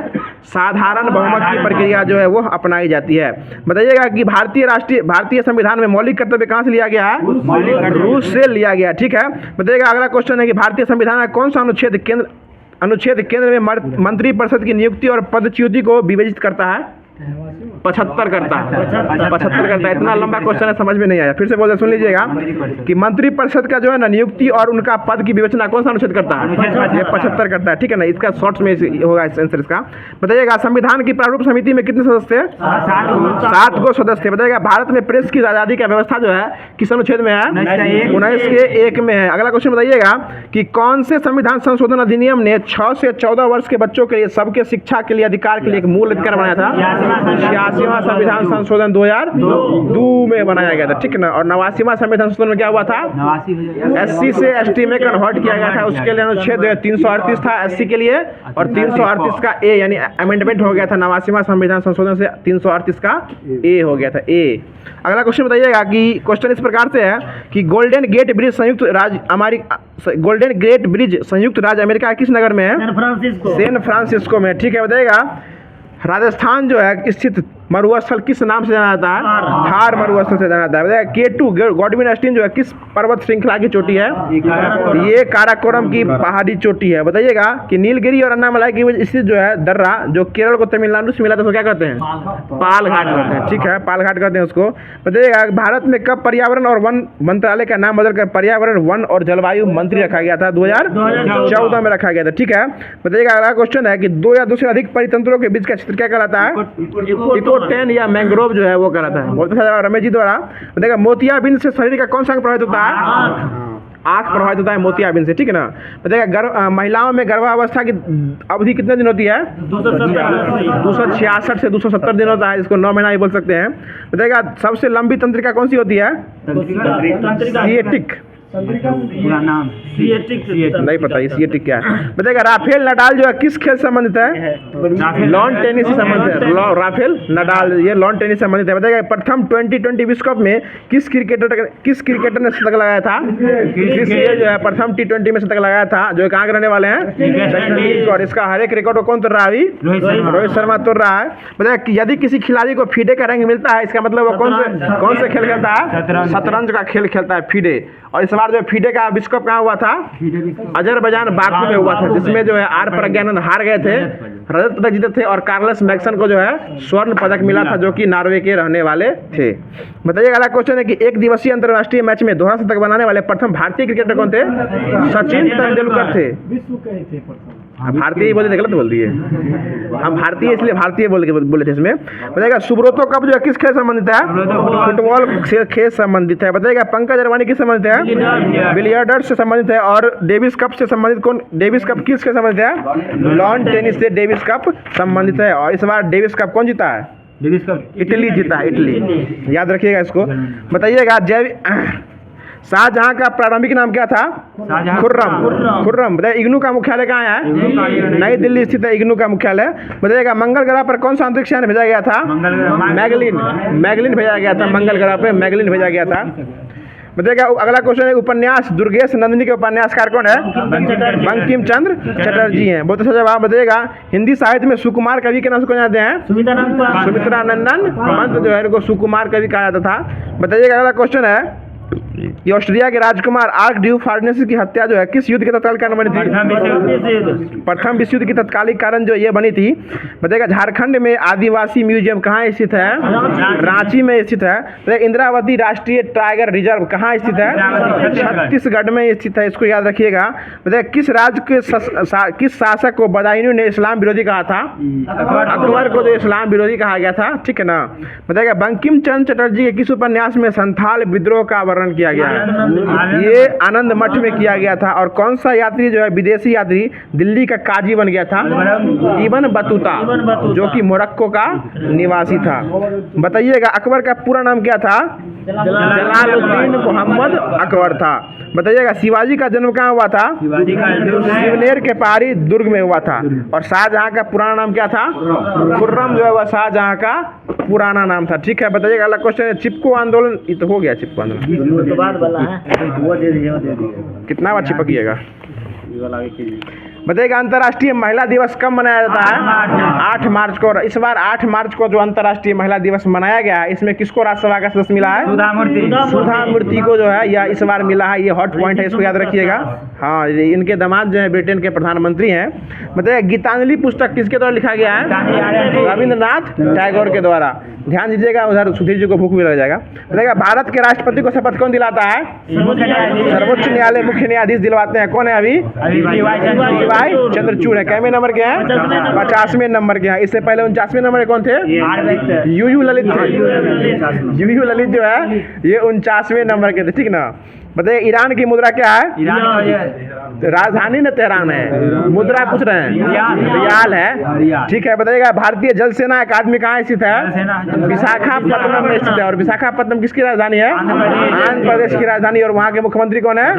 साधारण बहुमत की प्रक्रिया जो है वो अपनाई जाती है। बताइएगा कि भारतीय संविधान में मौलिक कर्तव्य कहाँ से लिया गया है? रूस से लिया गया। ठीक है। बताइएगा अगला क्वेश्चन है कि भारतीय संविधान का कौन सा अनुच्छेद केंद्र में मंत्री परिषद की नियुक्ति और पदच्युति को विवेचित करता है? 75 करता है। 75 करता है। इतना लंबा क्वेश्चन है, समझ में नहीं आया, फिर से बोल सुन लीजिएगा कि मंत्री परिषद का जो है ना नियुक्ति और उनका पद की विवेचना कौन सा अनुच्छेद करता है? ये 75 करता है। ठीक है ना, इसका शॉर्ट्स में होगा आंसर इसका। बताइएगा संविधान की प्रारूप समिति में कितने सदस्य थे? 7 गो सदस्य। बताइएगा भारत में प्रेस की आजादी का व्यवस्था जो है किस अनुच्छेद में है? 19 के 1 में है। अगला क्वेश्चन बताइएगा कि कौन से संविधान संशोधन अधिनियम ने 6 से 14 वर्ष के बच्चों के लिए सबके शिक्षा के लिए अधिकार के लिए एक मूल अधिकार बनाया था? 86वां संविधान संशोधन 2002 में बनाया गया था। ठीक है ना। और 89वां संविधान संशोधन में क्या हुआ था? SC से ST में कन्वर्ट किया गया था। उसके लिए अनुच्छेद 338 था SC के लिए, और 338 का A यानी अमेंडमेंट हो गया था। 89वां संविधान संशोधन से 338 का A हो गया था, A। अगला क्वेश्चन बताइएगा कि क्वेश्चन इस प्रकार से है कि गोल्डन गेट ब्रिज संयुक्त राज्य अमेरिका किस नगर में है? सैन फ्रांसिस्को में। ठीक है। बताइएगा राजस्थान जो है स्थित मरुस्थल किस नाम से जाना जाता है? थार मरुस्थल से जाना जाता है। बताइएगा K2 गॉडविन ऑस्टिन जो है किस पर्वत श्रृंखला की चोटी है? ये काराकोरम की पहाड़ी चोटी है। बताइएगा कि नीलगिरी और अन्नामलाई की वजह स्थित जो है दर्रा जो केरल को तमिलनाडु से मिला था, उसको क्या कहते हैं? पाल घाट कहते हैं। ठीक है, पाल घाट कहते हैं उसको। बताइएगा भारत में कब पर्यावरण और वन मंत्रालय का नाम बदलकर पर्यावरण वन और जलवायु मंत्री रखा गया था? 2014 में रखा गया था। ठीक है, बताइएगा अगला क्वेश्चन है कि 2 या 2 से अधिक परितंत्रों के बीच का क्षेत्र क्या कहलाता है? इकोटोन या मैंग्रोव जो है वो कहलाता है। बोलते हैं रमेश जी द्वारा। बताइएगा मोतियाबिंद से शरीर का कौन सा अंग प्रभावित होता है? आँख प्रभावित होता है मोतियाबिंद से। ठीक है ना। बताइएगा महिलाओं में गर्भावस्था की अवधि कितने दिन होती है? 266 से 270 दिन होता है, इसको 9 महीना ही बोल सकते हैं। बताइएगा सबसे लंबी तंत्रिका कौन सी होती है? सिएटिक। पूरा नाम नहीं पता ये सिएटिक क्या है। बताइएगा राफेल नडाल जो है किस खेल से संबंधित है? लॉन टेनिस से संबंधित है। राफेल नडाल ये लॉन टेनिस से संबंधित है। बताइएगा प्रथम 2020 विश्व कप में किस क्रिकेटर ने शतक लगाया था? क्रिस गेल जो है प्रथम T20 में शतक लगाया था, जो कहाँ के रहने वाले हैं? और इसका हर एक रिकॉर्ड को कौन तोड़ रहा है अभी? रोहित शर्मा तोड़ रहा है। बताइएगा यदि किसी खिलाड़ी को फीडे का रंग मिलता है, इसका मतलब वो कौन से खेल खेलता है? शतरंज का खेल खेलता है फीडे। और इस बार जो फीडे का विश्व कप कहाँ हुआ था? अजरबैजान बाकू में हुआ था, जिसमें जो है आर प्रज्ञानंद हार गए थे, रजत पदक जीते थे और कार्लस मैक्सन को जो है स्वर्ण पदक मिला था, जो कि नॉर्वे के रहने वाले थे। बताइएगा अगला क्वेश्चन है कि एक दिवसीय अंतर्राष्ट्रीय मैच में दोहरा शतक बनाने वाले प्रथम भारतीय क्रिकेटर कौन थे? सचिन तेंदुलकर थे। भारतीय बोले थे, गलत बोल दिए। हम भारतीय इसलिए भारतीय बोले थे इसमें। बताइएगा सुब्रतो कप जो है किस खेल से संबंधित है? फुटबॉल से खेल संबंधित है। बताइएगा पंकज अडवाणी किस संबंधित है? बिलियर्ड्स से संबंधित है। और डेविस कप से संबंधित कौन? डेविस कप किस से संबंधित है? लॉन टेनिस से डेविस कप संबंधित है। और इस बार डेविस कप कौन जीता है? इटली जीता है, इटली, याद रखिएगा इसको। बताइएगा शाहजहां का प्रारंभिक नाम क्या था? खुर्रम। बताइए इग्नू का मुख्यालय कहाँ है? नई दिल्ली स्थित है इग्नू का मुख्यालय। बताइएगा मंगल ग्रह पर कौन सा अंतरिक्ष यान भेजा गया था? मैगलिन भेजा गया था। मंगल ग्रह पर मैगलिन भेजा गया था। बताइएगा अगला क्वेश्चन है उपन्यास दुर्गेश नंदिनी के उपन्यासकार कौन है? बंकिम चंद्र चटर्जी हैं। बहुत अच्छा जवाब। बताइएगा हिंदी साहित्य में सुकुमार कवि के नाम से कौन जाते हैं? सुमित्रा नंदन पंत जो है इनको सुकुमार कवि कहा जाता था। बताइएगा अगला क्वेश्चन है कि ऑस्ट्रिया के राजकुमार आर्क ड्यूक फार्नेसी की हत्या जो है किस युद्ध के तत्कालीन कारण बनी थी? प्रथम विश्व युद्ध की तत्कालिक कारण जो ये बनी थी। बताइएगा झारखंड में आदिवासी म्यूजियम कहाँ स्थित है? रांची में स्थित है। इंद्रावती राष्ट्रीय टाइगर रिजर्व कहाँ स्थित है? छत्तीसगढ़ में स्थित है, इसको याद रखिएगा। बताइएगा किस राज्य के किस शासक को बदायूं ने इस्लाम विरोधी कहा था? अकबर को जो इस्लाम विरोधी कहा गया था। ठीक है ना। बताइएगा बंकिम चंद्र चटर्जी के किस उपन्यास में संथाल विद्रोह का वर्णन किया गया है? ये आनंद मठ में किया गया था। और कौन सा यात्री जो है विदेशी यात्री दिल्ली का काजी बन गया था? इब्न बतूता, जो कि मोरक्को का निवासी था। बताइएगा अकबर का पूरा नाम क्या था? जलालुद्दीन मोहम्मद अकबर था। बताइएगा शिवाजी का जन्म कहाँ हुआ था? शिवनेर के पहाड़ी दुर्ग में हुआ था। और शाहजहां का पुराना नाम क्या था? खुर्रम जो है वह शाहजहां का पुराना नाम था। ठीक है। बताइएगा अगला क्वेश्चन है चिपको आंदोलन, ये तो हो गया चिपको आंदोलन, वो दे दिए। कितना बार चिपकिएगा? बताइएगा अंतर्राष्ट्रीय महिला दिवस कब मनाया जाता है? 8 मार्च को। इस बार 8 मार्च को जो अंतर्राष्ट्रीय महिला दिवस मनाया गया है, इसमें किसको राज्यसभा का सदस्य मिला है? सुधा मूर्ति को जो है यह इस बार मिला है। ये हॉट पॉइंट है, इसको याद रखिएगा। हाँ, इनके दामाद जो है ब्रिटेन के प्रधानमंत्री हैं। बताइएगा गीतांजलि पुस्तक किसके द्वारा लिखा गया है? रविंद्रनाथ टैगोर के द्वारा। ध्यान दीजिएगा, उधर सुधीर जी को भूख भी लग जाएगा। बताइएगा भारत के राष्ट्रपति को शपथ कौन दिलाता है? सर्वोच्च न्यायालय मुख्य न्यायाधीश दिलवाते हैं। कौन है अभी? चंद्रचूड़ है। कैमे नंबर के हैं? 50वें नंबर के हैं। इससे पहले 49वें नंबर के कौन थे? यूयू ललित थे। यूयू ललित जो है ये 49वें नंबर के थे। ठीक ना। बताइए ईरान की मुद्रा क्या है? राजधानी न तेहरान है। मुद्रा पूछ रहे हैं? रियाल है। ठीक है। बताइएगा भारतीय जल सेना अकादमी कहाँ स्थित है? विशाखापत्तनम में स्थित है। और विशाखापत्तनम किसकी राजधानी है? आंध्र प्रदेश की राजधानी। और वहाँ के मुख्यमंत्री कौन है?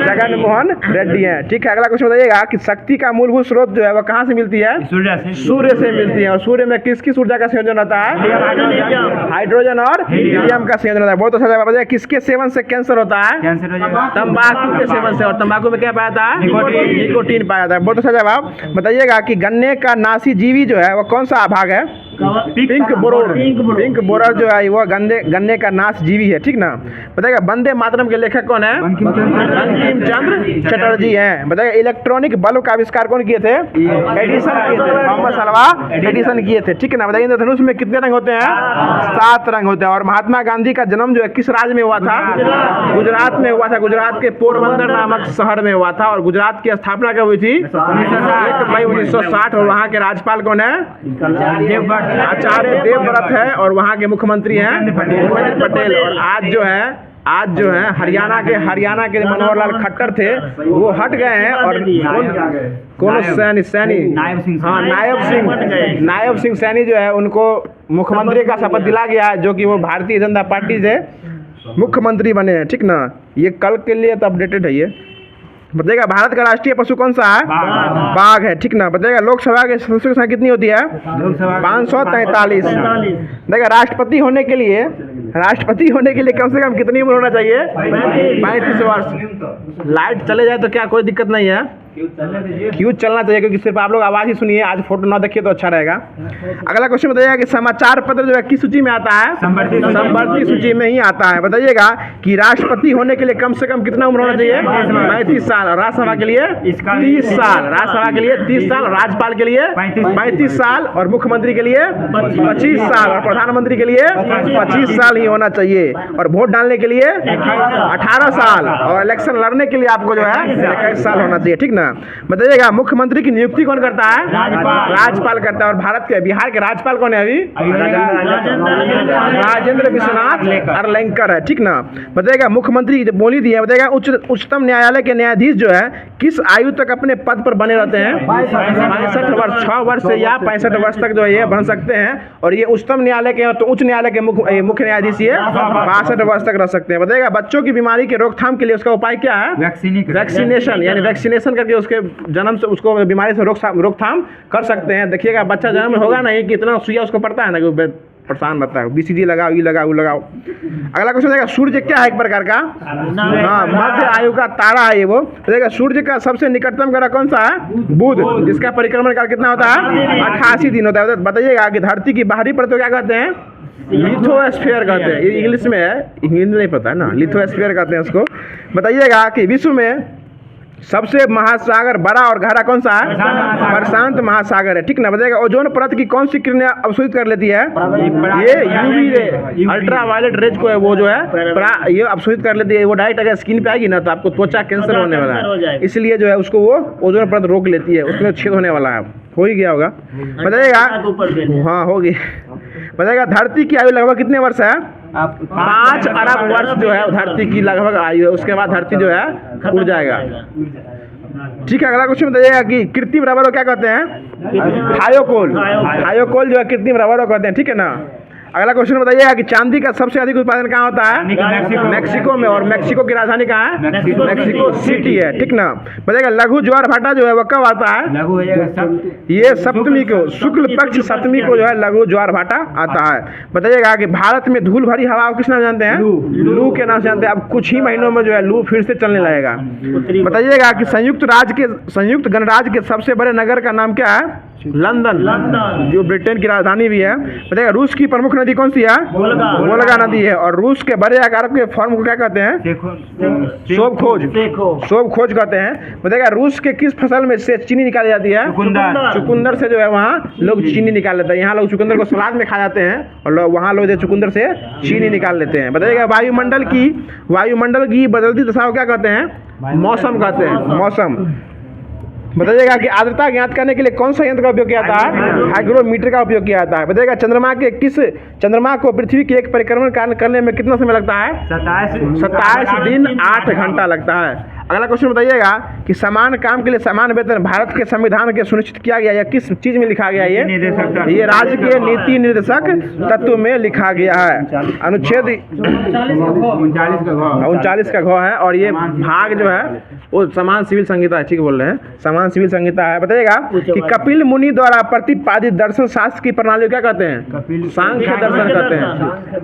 जगन मोहन रेड्डी है। ठीक है। अगला क्वेश्चन बताइएगा कि शक्ति का मूलभूत स्रोत जो है वह कहाँ से मिलती है? सूर्य से मिलती है। और सूर्य में किसकी ऊर्जा का संयोजन रहता है? हाइड्रोजन और हीलियम का संयोजन रहता है। बहुत अच्छा जवाब। बताइए किसके सेवन से कैंसर होता है? तंबाकू के सेवन से। और तंबाकू में क्या पाया था? निकोटीन पाया था। बहुत अच्छा जवाब। बताइएगा कि गन्ने का नासी जीवी जो है वो कौन सा भाग है? पिंक बोरर जो है वो गन्ने का नाश जीवी है, ठीक ना। बताइएगा वंदे मातरम के लेखक कौन है? बंकिम चंद्र चटर्जी हैं। बताइएगा इलेक्ट्रॉनिक बल्ब का आविष्कार कौन किए थे? एडिसन किए थे, थॉमस अल्वा एडिसन किए थे, ठीक है ना। बताइए इंद्रधनुष में कितने रंग होते हैं? 7 रंग होते हैं। और महात्मा गांधी का जन्म जो है किस राज्य में हुआ था? गुजरात में हुआ था। गुजरात के पोरबंदर नामक शहर में हुआ था। और गुजरात की स्थापना कब हुई थी? 1 मई 1960। और वहाँ के राज्यपाल कौन है? आचार्य देवव्रत है। और वहाँ के मुख्यमंत्री हैं भूपेंद्र पटेल। और आज जो है हरियाणा के मनोहर लाल खट्टर थे, वो हट गए हैं। और कौन सैनी नायब सिंह सैनी जो है उनको मुख्यमंत्री का शपथ दिला गया है, जो कि वो भारतीय जनता पार्टी से मुख्यमंत्री बने हैं, ठीक ना। ये कल के लिए तो अपडेटेड है ये। बताइएगा भारत का राष्ट्रीय पशु कौन सा है? बाघ है, ठीक ना। बताइएगा लोकसभा के सदस्यों की संख्या कितनी होती है? 543। देखिए राष्ट्रपति होने के लिए कम से कम कितनी उम्र होना चाहिए? 35 वर्ष। लाइट चले जाए तो क्या कोई दिक्कत नहीं है? क्यों चलना चाहिए? क्योंकि सिर्फ आप लोग आवाज़ ही सुनिए, आज फोटो ना देखिए तो अच्छा रहेगा। अगला क्वेश्चन बताइएगा कि समाचार पत्र जो है किस सूची में आता है? संवर्ती सूची में ही आता है। बताइएगा कि राष्ट्रपति होने के लिए कम से कम कितना उम्र होना चाहिए? 35 साल। राज्यसभा के लिए 30 साल। राज्यसभा के लिए 30 साल। राज्यपाल के लिए 35 साल। और मुख्यमंत्री के लिए 25 साल। और प्रधानमंत्री के लिए 25 साल ही होना चाहिए। और वोट डालने के लिए 18 साल। और इलेक्शन लड़ने के लिए आपको जो है 21 साल होना चाहिए, ठीक ना। बताइएगा मुख्यमंत्री की नियुक्ति कौन करता है? राज्यपाल करता है। और बिहार के राज्यपाल कौन है अभी? राजेंद्र विश्वनाथ अरलेंकर है, ठीक ना। बताइएगा मुख्यमंत्री बोली दी है। बताइएगा उच्चतम न्यायालय के न्यायाधीश जो है किस आयु तक अपने पद पर बने रहते हैं? 65 वर्ष। 6 वर्ष से या 65 वर्ष तक जो है ये बन सकते हैं। और ये उच्चतम न्यायालय के तो उच्च न्यायालय के मुख्य न्यायाधीश ये 62 वर्ष तक रह सकते हैं। बताइएगा बच्चों की बीमारी के रोकथाम के लिए उसका उपाय क्या है? वैक्सीनेशन, यानी वैक्सीनेशन करके उसके जन्म से उसको बीमारी से रोकथाम कर सकते हैं। देखिएगा बच्चा जन्म होगा नहीं कि इतना सुइया उसको पड़ता है ना कि परेशान रहता है, BCG लगाओ, ये लगाओ, वो लगाओ। अगला क्वेश्चन देखा सूर्य क्या है? एक प्रकार का मध्य आयु का तारा है ये वो। देखिएगा सूर्य का सबसे निकटतम ग्रह कौन सा है? बुध, जिसका परिक्रमण काल कितना होता है? 88 दिन होता है। बताइएगा कि धरती की बाहरी परत को क्या कहते हैं? लिथोस्फीयर कहते हैं। ये इंग्लिश में है, हिंदी नहीं पता है ना, लिथोस्फीयर कहते हैं उसको। बताइएगा कि विश्व में सबसे महासागर बड़ा और गहरा कौन सा है? प्रशांत महासागर है, ठीक ना। बताइएगा ओजोन परत की कौन सी किरणें अवशोषित कर लेती है? ये यूवी रे, अल्ट्रावायलेट रेज को है वो जो है ये अवशोषित कर लेती है। वो डायरेक्ट अगर स्किन पे आएगी ना तो आपको त्वचा कैंसर होने वाला है, इसलिए जो है उसको वो ओजोन परत रोक लेती है, उसमें छेद होने वाला है। हो ही गया होगा। बताइएगा हाँ होगी। बताइएगा धरती की आयु लगभग कितने वर्ष है? 5 अरब वर्ष जो है धरती की लगभग आयु है। उसके बाद धरती जो है उड़ जाएगा, ठीक है। अगला क्वेश्चन बताइएगा कि कृत्रिम रबर को क्या कहते हैं? थायोकोल जो है कृत्रिम रबर को कहते हैं, ठीक है ना। अगला क्वेश्चन बताइएगा कि चांदी का सबसे अधिक उत्पादन कहाँ होता है? मैक्सिको में। और मैक्सिको की राजधानी कहाँ है? मैक्सिको सिटी है, ठीक ना। बताइएगा लघु ज्वार भाटा जो है वो कब आता है? ये सप्तमी को, शुक्ल पक्ष सप्तमी को जो है लघु ज्वार भाटा आता है। बताइएगा कि भारत में धूल भरी हवा को किस नाम जानते हैं? लू के नाम से जानते हैं। अब कुछ ही महीनों में जो है लू फिर से चलने लगेगा। बताइएगा कि संयुक्त गणराज्य के सबसे बड़े नगर का नाम क्या है? लंदन, जो ब्रिटेन की राजधानी भी है। बताइएगा रूस की प्रमुख नदी कौन सी है? वोल्गा नदी है। और रूस के बड़े आकार के फॉर्म को क्या कहते हैं? शोभखोज कहते हैं। बताइएगा रूस के किस फसल में से चीनी निकाली जाती है? चुकंदर से जो है वहाँ लोग चीनी निकाल लेते हैं। यहाँ लोग चुकंदर को सलाद में खा जाते हैं और वहाँ लोग चुकंदर से चीनी निकाल लेते हैं। बताइएगा वायुमंडल की बदलती दशा को क्या कहते हैं? मौसम कहते हैं, मौसम। बताइएगा कि आर्द्रता ज्ञात करने के लिए कौन सा यंत्र का उपयोग किया जाता है? हाइग्रोमीटर का उपयोग किया जाता है। बताइएगा चंद्रमा को पृथ्वी के एक परिक्रमण करने में कितना समय लगता है? 27 दिन 8 घंटा लगता है। अगला क्वेश्चन बताइएगा कि समान काम के लिए समान वेतन भारत के संविधान के सुनिश्चित किया गया या किस चीज में लिखा गया? ये राज्य के नीति निर्देशक तत्व में लिखा गया है। अनुच्छेद 39 का घ है। और ये भाग जो है वो समान सिविल संहिता है, ठीक बोल रहे हैं, समान सिविल संहिता है। बताइएगा कि कपिल मुनि द्वारा प्रतिपादित दर्शन शास्त्र की प्रणाली क्या कहते हैं? सांख्य दर्शन कहते हैं।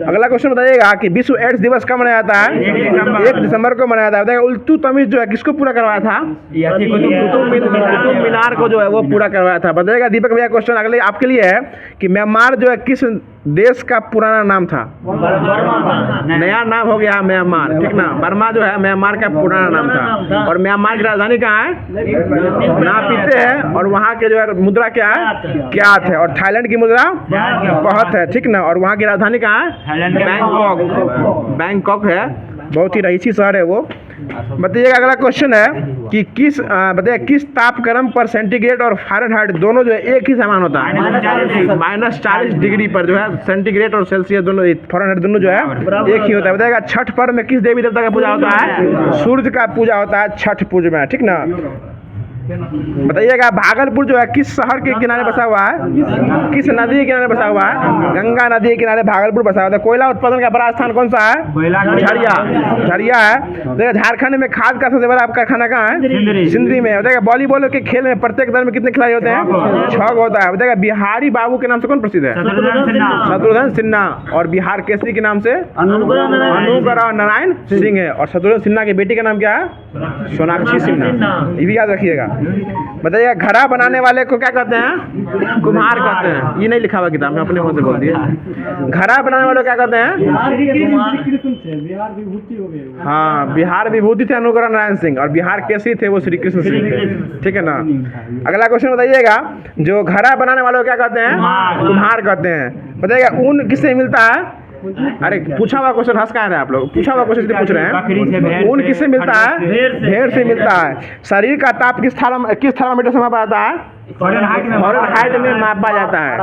अगला क्वेश्चन बताइएगा कि विश्व एड्स दिवस कब मनाया जाता है? 1 दिसंबर को मनाया जाता है। बताइएगा इल्तुतमिश जो है किसको पूरा करवाया था? कुतुब मीनार को जो है वो पूरा करवाया था। बताइएगा दीपक भैया। क्वेश्चन अगले आपके लिए है कि म्यांमार जो है किस देश का पुराना नाम था? नया नाम हो गया म्यांमार, ठीक ना। बर्मा जो है म्यांमार का पुराना नाम था। और म्यांमार की राजधानी कहाँ है? नापिते है। और वहाँ के जो है मुद्रा क्या है? क्यात है। और थाईलैंड की मुद्रा बहुत है, ठीक ना। और वहाँ की राजधानी कहाँ है? बैंकॉक। बैंकॉक है, बहुत ही रईसी शहर है वो। बताइएगा अगला क्वेश्चन है कि बताइए किस तापक्रम पर सेंटीग्रेड और फ़ारेनहाइट दोनों जो है एक ही समान होता है? -40 डिग्री पर जो है सेंटीग्रेड और सेल्सियस दोनों, फ़ारेनहाइट दोनों जो है एक ही होता है। बताइएगा छठ पर्व में किस देवी देवता का पूजा होता है? सूर्य का पूजा होता है छठ पूजा में, ठीक ना। बताइएगा भागलपुर जो है किस शहर के किनारे बसा हुआ है? किस नदी के किनारे बसा हुआ है? गंगा नदी के किनारे भागलपुर बसा हुआ है। कोयला उत्पादन का बड़ा स्थान कौन सा है? झरिया है। देखिए झारखंड में खाद का सबसे बड़ा कारखाना कहाँ है? सिंदरी में। बताइएगा वॉलीबॉल के खेल में प्रत्येक दल में कितने खिलाड़ी होते हैं? 6 होता है। बताइएगा बिहारी बाबू के नाम से कौन प्रसिद्ध है? शत्रुघ्न सिन्हा। और बिहार केसरी के नाम से अनुग्रह नारायण सिंह है। और शत्रुघ्न सिन्हा की बेटी का नाम क्या है? सोनाक्षी सिन्हा। ये भी याद रखिएगा। बताइए घड़ा बनाने वाले को क्या कहते हैं? कुम्हार कहते हैं। ये नहीं लिखा हुआ किताब में, अपने मुंह से बोल दिए। घड़ा बनाने वाले को क्या कहते हैं? हाँ, बिहार विभूति थे अनुग्रह नारायण सिंह। और बिहार केसरी थे वो श्री कृष्ण सिंह थे, ठीक है ना। अगला क्वेश्चन बताइएगा, जो घड़ा बनाने वाले को क्या कहते हैं? कुम्हार कहते हैं। बताइएगा ऊन किससे मिलता है? अरे पूछा हुआ क्वेश्चन हंस कहाँ रहे आप लोग? पूछा हुआ क्वेश्चन पूछ रहे हैं। ऊन किससे मिलता है? भेड़ से मिलता है। शरीर का ताप किस थर्मामीटर से मापा जाता है? फ़ारेनहाइट में मापा जाता है।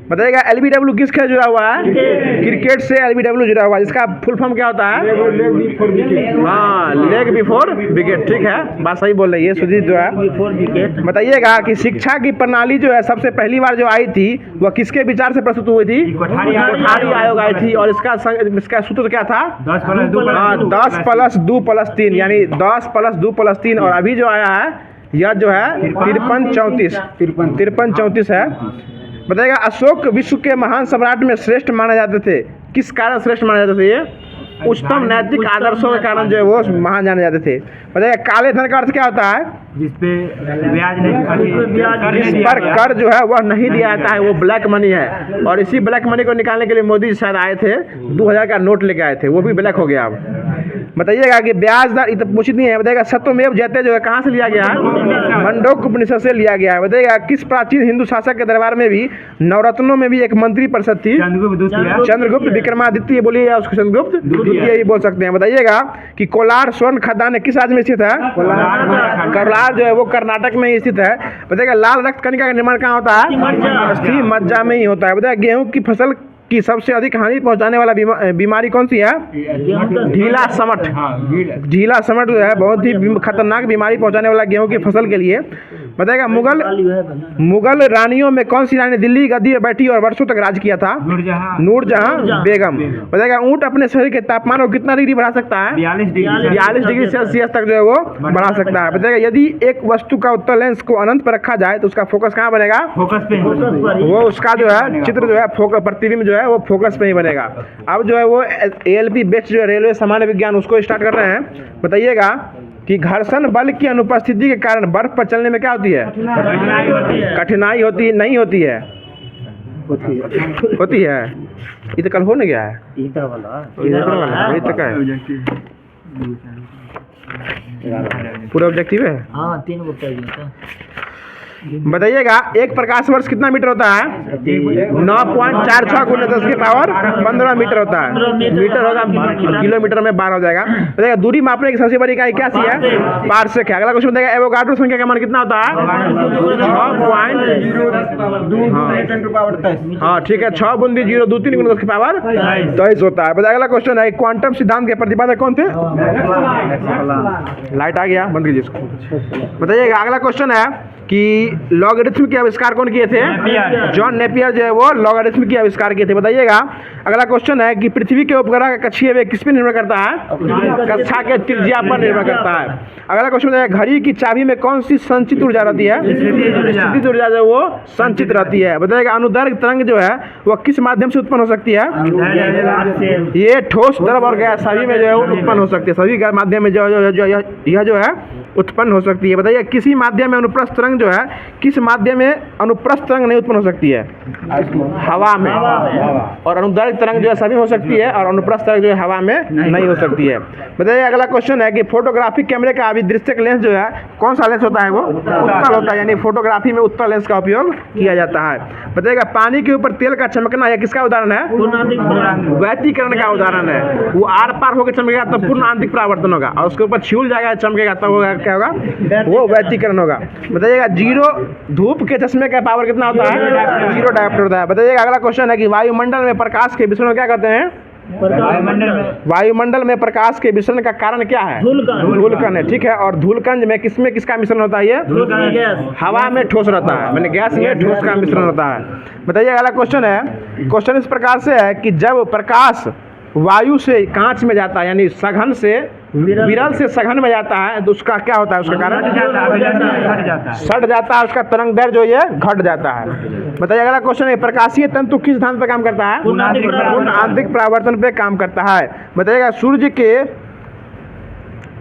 बताइएगा एलबीडब्ल्यू किससे जुड़ा हुआ है? क्रिकेट से एलबीडब्ल्यू जुड़ा हुआ है। इसका फुल फॉर्म क्या होता है? हाँ, लेग बिफोर विकेट, ठीक है, बात सही बोल रही है सुजीत जो है। बताइएगा कि शिक्षा की प्रणाली जो है सबसे पहली बार जो आई थी वह किसके विचार से प्रस्तुत हुई थी? कोठारी आयोग आई थी। और इसका सूत्र क्या था? 10+2+3 यानी 10+2+3। और अभी जो आया है यह जो है 53-34 है। बताइएगा अशोक विश्व के महान सम्राट में श्रेष्ठ माने जाते थे। किस कारण श्रेष्ठ माने जाते थे? ये उच्चतम नैतिक आदर्शों के कारण जो है वो महान जाने जाते थे। बताइएगा काले धन का अर्थ क्या होता है? जिस पर कर जो है वह नहीं दिया जाता है, वो ब्लैक मनी है। और इसी ब्लैक मनी को निकालने के लिए मोदी शायद आए थे, 2000 का नोट लेके आए थे, वो भी ब्लैक हो गया अब। बताइएगा कि ब्याज दर इतना पूछती है। बताइएगा सत्यमेव जयते जो है कहाँ से लिया गया है? मंडोक उपनिषद से लिया गया है। बताइएगा किस प्राचीन हिंदू शासक के दरबार में भी नवरत्नों में भी एक मंत्री परिषद थी? चंद्रगुप्त विक्रमादित्य बोलिए या उसको चंद्रगुप्त द्वितीय ही बोल सकते हैं। बताइएगा कि कोलार स्वर्ण खदान किस राज्य में स्थित है? कोलार जो है वो कर्नाटक में ही स्थित है। बताइएगा लाल रक्त कणिका का निर्माण कहाँ होता है? अस्थि मज्जा में ही होता है। बताइएगा गेहूं की फसल की सबसे अधिक हानि पहुंचाने वाला बीमारी कौन सी है? ढीला समट। ढीला समट जो है बहुत ही खतरनाक बीमारी पहुंचाने वाला गेहूं की फसल के लिए। बताइएगा मुगल रानियों में कौन सी रानी दिल्ली गद्दी पर बैठी और वर्षों तक राज किया था? नूरजहां बेगम। बताइएगा ऊंट अपने शरीर के तापमान को कितना डिग्री बढ़ा सकता है? 42 डिग्री सेल्सियस तक जो है वो बढ़ा सकता है। बताइएगा यदि एक वस्तु का उत्तल लेंस को अनंत पर रखा जाए तो उसका फोकस कहाँ बनेगा? फोकस पे। वो उसका जो है चित्र जो है प्रतिबिंब जो है वो फोकस पे ही बनेगा। अब जो है वो ALP बेस्ड जो है रेलवे सामान्य विज्ञान उसको स्टार्ट कर रहे हैं। बताइएगा कि घर्षण बल की अनुपस्थिति के कारण बर्फ पर चलने में क्या होती है? कठिनाई होती नहीं होती है? होती है। ये तो कल हो नहीं गया है, पूरा ऑब्जेक्टिव है। हाँ 3 बताइएगा एक प्रकाश वर्ष कितना मीटर होता है? 9.46 × 10 की पावर 15 मीटर होता है। मीटर होगा किलोमीटर में 12 हो जाएगा। बताइएगा दूरी मापने की सबसे बड़ी इकाई क्या सी है? पार्सेक है। अगला क्वेश्चन बताइएगा एवोगाड्रो संख्या का मान कितना होता है? 6.2 हाँ ठीक है 6.023 × 10 की पावर 23 होता है। बताइए अगला क्वेश्चन है क्वांटम सिद्धांत के प्रतिपादक कौन थे? लाइट आ गया, बंद कीजिए इसको। बताइएगा अगला क्वेश्चन है कि लॉगरिथम के आविष्कार कौन किए थे? जॉन नेपियर जो है वो लॉगरिथम के आविष्कार किए थे। बताइएगा अगला क्वेश्चन है कि पृथ्वी के उपग्रह का कक्षीय वेग किस पर निर्भर करता है? कक्षा के त्रिज्या पर निर्भर करता है। अगला क्वेश्चन है घड़ी की चाबी में कौन सी संचित ऊर्जा रहती है? स्थितिज ऊर्जा जो वो संचित रहती है। बताइएगा अनुदैर्घ्य तरंग जो है वह किस माध्यम से उत्पन्न हो सकती है? ये ठोस, द्रव और गैस सभी में जो है उत्पन्न हो सकती है। सभी माध्यम में यह जो है उत्पन्न हो सकती है। बताइए किसी माध्यम में अनुप्रस्थ तरंग जो है, किस माध्यम में अनुप्रस्थ तरंग नहीं उत्पन्न हो सकती है? हवा में। और अनुदैर्घ्य तरंग जो है सभी हो सकती है और अनुप्रस्थ तरंग जो है हवा में नहीं हो सकती है। बताइए अगला क्वेश्चन है कि फोटोग्राफिक कैमरे का अभिदृश्यक लेंस जो है कौन सा लेंस होता है? वो उत्तल होता है, यानी फोटोग्राफी में उत्तल लेंस का उपयोग किया जाता है। बताइएगा पानी के ऊपर तेल का चमकना यह किसका उदाहरण है? व्यतिकरण का उदाहरण है। वो आर पार होकर चमकेगा तो पूर्ण आंतरिक परावर्तन होगा, और उसके ऊपर छूल जाएगा चमकेगा तो होगा क्या होगा? वो व्यतिकरण होगा। बताइएगा जीरो धूप के चश्मे का पावर कितना होता है? जीरो डायोप्टर होता है। बताइएगा अगला क्वेश्चन है कि वायुमंडल में प्रकाश के विसरण क्या कहते हैं? वायुमंडल में प्रकाश के विसरण का कारण क्या है? धूलकण है, ठीक है। और धूलकण में किसका मिश्रण होता है? ये हवा में ठोस रहता है, मैंने गैस में ठोस का मिश्रण होता है। बताइए अगला क्वेश्चन है, क्वेश्चन इस प्रकार से है कि जब प्रकाश वायु से कांच में जाता है, यानी सघन से विरल से सघन में जाता है, तो उसका क्या होता है? उसका कारण सट जाता है, उसका तरंग दैर्घ्य जो ये घट जाता है। बताइए अगला क्वेश्चन है, प्रकाशीय तंतु किस सिद्धांत पर काम करता है? पूर्ण आंतरिक परावर्तन पे काम करता है। बताइएगा सूर्य के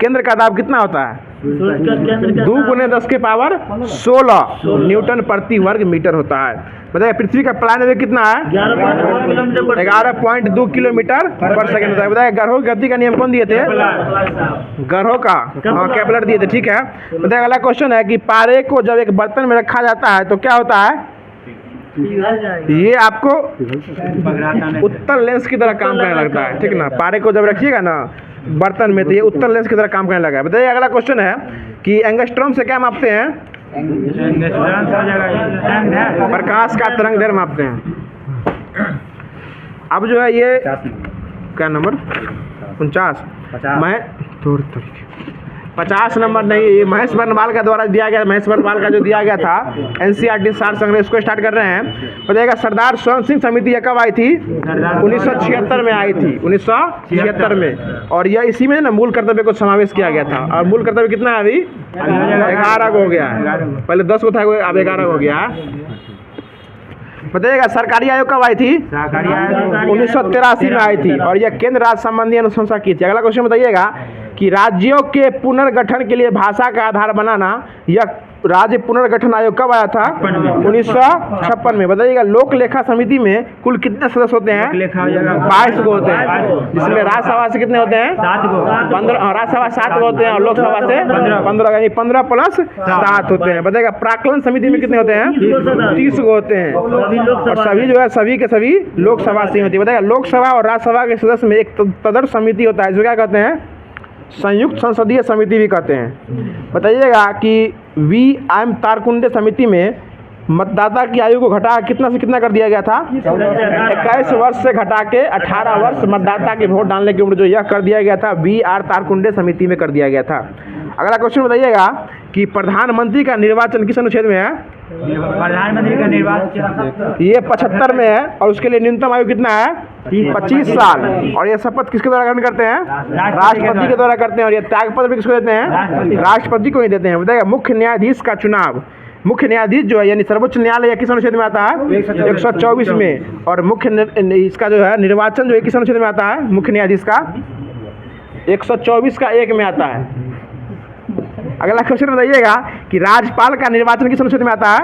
केंद्र का दाब कितना होता है? 2 × 10⁻16 न्यूटन प्रति वर्ग मीटर होता है। बताइए पृथ्वी का प्लान वे कितना है? 11.2 किलोमीटर पर सेकंड होता है। बताइए ग्रहों की गति का नियम कौन दिए थे? ग्रहों का केपलर दिए थे, ठीक है। बताइए अगला क्वेश्चन है कि पारे को जब एक बर्तन में रखा जाता है तो क्या होता है? ये आपको उत्तल लेंस की तरह काम करने लगता है, ठीक ना। पारे को जब रखिएगा ना बर्तन में तो ये उत्तल लेंस की तरह काम करने लगा है। बताइए अगला क्वेश्चन है कि एंगस्ट्रॉम से क्या मापते हैं? प्रकाश का तरंग दैर्घ्य मापते हैं। अब जो है ये क्या नंबर 49 50 नंबर नहीं, ये महेश बर्नवाल का द्वारा दिया गया, महेश बर्नवाल का जो दिया गया था NCERT सार संग्रह, इसको स्टार्ट कर रहे हैं। बताइएगा सरदार स्वर्ण सिंह समिति यह कब आई थी? 1976 में आई थी, 1976 में। और यह इसी में ना मूल कर्तव्य को समावेश किया गया था। और मूल कर्तव्य कितना है अभी? 11 हो गया है, पहले 10 को था, अब 11 हो गया है। बताइएगा सरकारी आयोग कब आई थी? 1983 में आई थी, और यह केंद्र राज्य संबंधी अनुशंसा की थी। अगला क्वेश्चन बताइएगा कि राज्यों के पुनर्गठन के लिए भाषा का आधार बनाना, यह राज्य पुनर्गठन आयोग कब आया था? 1956 में। बताइएगा लोक लेखा समिति में कुल कितने सदस्य होते हैं? 22 को होते हैं, जिसमें राज्यसभा से कितने होते हैं? 15। राज्यसभा 7 को होते हैं और लोकसभा से 15, यानी 15 + 7 होते हैं। बताइएगा प्राक्कलन समिति में कितने होते हैं? 30 को होते हैं, और सभी जो है सभी के सभी लोकसभा से होती है। बताइएगा लोकसभा और राज्यसभा के सदस्य में एक तदर्थ समिति होता है, जो क्या कहते हैं? संयुक्त संसदीय समिति भी कहते हैं। बताइएगा कि VM तारकुंडे समिति में मतदाता की आयु को घटा कितना से कितना कर दिया गया था? 21 वर्ष से घटा के 18 वर्ष मतदाता के वोट डालने की उम्र जो यह कर दिया गया था VR तारकुंडे समिति में कर दिया गया था। अगला क्वेश्चन बताइएगा कि प्रधानमंत्री का निर्वाचन किस अनुच्छेद में है? प्रधानमंत्री का निर्वाचन ये 75 में है, और उसके लिए न्यूनतम आयु कितना है? 25 साल। और ये शपथ किसके द्वारा ग्रहण करते हैं? राष्ट्रपति के द्वारा करते हैं। और ये त्यागपत्र भी किसको देते हैं? राष्ट्रपति को ही देते हैं। बताइएगा मुख्य न्यायाधीश का चुनाव, मुख्य न्यायाधीश जो है यानी सर्वोच्च न्यायालय किस अनुच्छेद में आता है? 124 में। और मुख्य इसका जो है निर्वाचन जो है किस अनुच्छेद में आता है? मुख्य न्यायाधीश का 124 का 1 में आता है। अगला क्वेश्चन बताइएगा कि राज्यपाल का निर्वाचन किस अनुच्छेद में आता है?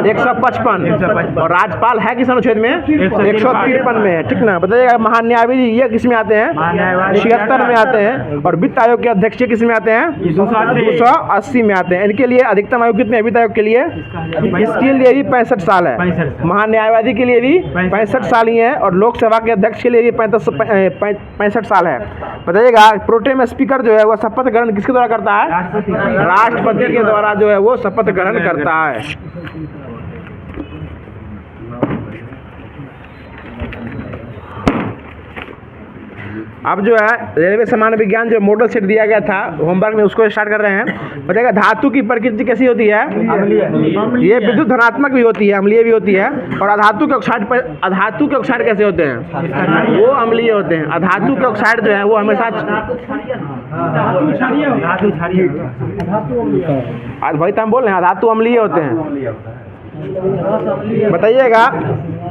155। और राज्यपाल है किस अनुच्छेद में? 153 में है, ठीक ना। बताइएगा महान्यायवादी ये किस में आते हैं? 76 में आते हैं। और वित्त आयोग के अध्यक्ष किस में आते हैं? 280 में आते हैं। इनके लिए अधिकतम आयु कितने है वित्त आयोग के लिए? इसके लिए भी 65 साल है। महान्यायवादी के लिए भी 65 साल ही है, और लोकसभा के अध्यक्ष के लिए भी 65 साल है। बताइएगा प्रोटेम स्पीकर जो है वह शपथ ग्रहण किसके द्वारा करता है? राष्ट्रपति के द्वारा जो है वो शपथ ग्रहण करता है। अब जो है रेलवे सामान्य विज्ञान जो मॉडल सेट दिया गया था होमवर्क में, उसको स्टार्ट कर रहे हैं। बताइएगा धातु की प्रकृति कैसी होती है? ये विद्युत धनात्मक भी होती है, अम्लीय भी होती है। और अधातु के ऑक्साइड कैसे होते हैं? वो अम्लीय होते हैं। अधातु के ऑक्साइड जो है वो हमेशा आज भाई तो हम बोल रहे हैं अधातु अम्लीय होते हैं। बताइएगा।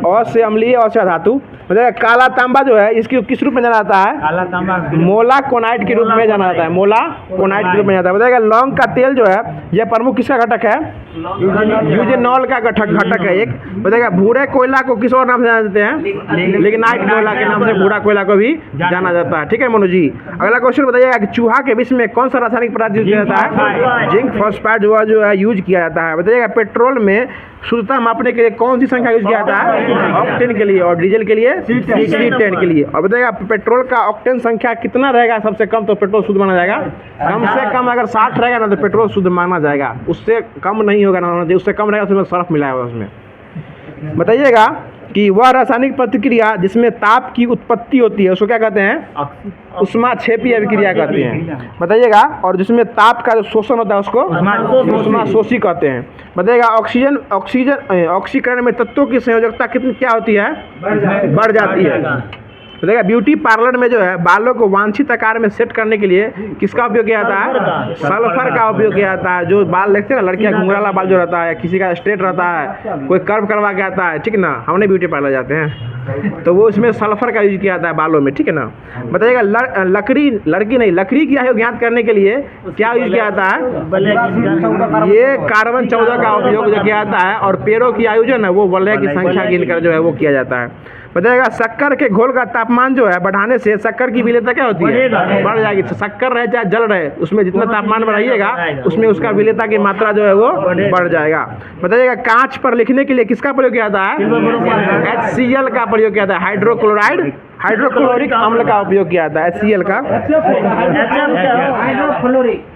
और से अम्लीय और से धातु। बताइएगा काला तांबा जो है इसकी किस रूप में जाना जाता है? काला तांबा मोलाकोनाइट के रूप में जाना जाता है। मोलाकोनाइट के रूप में जाता है। बताइएगा लौंग का तेल जो है यह प्रमुख किसका घटक है? यूजेनॉल का घटक है एक। बताइएगा भूरे कोयला को किस और नाम से जाना जाते हैं? लिग्नाइट कोयला के नाम से भूरा कोयला को भी जाना जाता है। ठीक है मनु जी। अगला क्वेश्चन बताइएगा कि चूहा के विष में कौन सा रासायनिक पदार्थ यूज किया जाता है? जिंक फॉस्फेट जो है यूज किया जाता है। बताइएगा पेट्रोल में शुद्धता मापने के लिए कौन सी संख्या यूज किया जाता है? ऑक्टेन के लिए। और डीजल के लिए C10 के लिए। और बताइएगा पेट्रोल का ऑक्टेन संख्या कितना रहेगा सबसे कम तो पेट्रोल शुद्ध माना जाएगा? कम से कम अगर 60 रहेगा ना तो पेट्रोल शुद्ध माना जाएगा। उससे कम नहीं होगा ना, उससे कम रहेगा तो उसमें सर्फ मिला होगा उसमें। बताइएगा कि वह रासायनिक प्रतिक्रिया जिसमें ताप की उत्पत्ति होती है उसको क्या कहते हैं? उष्माक्षेपी अभिक्रिया कहते हैं। बताइएगा। और जिसमें ताप का जो शोषण होता है उसको उष्माशोषी कहते हैं। बताइएगा ऑक्सीकरण में तत्वों की संयोजकता कितनी क्या होती है? बढ़ जाती है। बताइएगा ब्यूटी पार्लर में जो है बालों को वांछित आकार में सेट करने के लिए किसका उपयोग किया जाता है? सल्फर का उपयोग किया जाता है। जो बाल देखते हैं ना लड़कियां घुंघराला बाल जो रहता है, किसी का स्ट्रेट रहता है, कोई कर्व करवा के आता है, ठीक ना, हमने ब्यूटी पार्लर जाते हैं तो वो इसमें सल्फर का यूज किया जाता है बालों में, ठीक है ना। बताइएगा लकड़ी की आयु ज्ञात करने के लिए क्या यूज किया जाता है? ये कार्बन 14 का उपयोग जो किया जाता है। और पेड़ों की आयु जो है ना वो वलय की संख्या गिनकर जो है वो किया जाता है। बताइएगा शक्कर के घोल का तापमान जो है बढ़ाने से शक्कर की विलेयता क्या होती है? बढ़ जाएगी। शक्कर रहे चाहे जल रहे उसमें जितना तापमान बढ़ाइएगा उसमें उसका विलेयता की मात्रा जो है वो बढ़ जाएगा। बताइएगा कांच पर लिखने के लिए किसका प्रयोग किया जाता है? HCl का प्रयोग किया जाता है। हाइड्रोक्लोरिक अम्ल का उपयोग किया जाता है। HCl का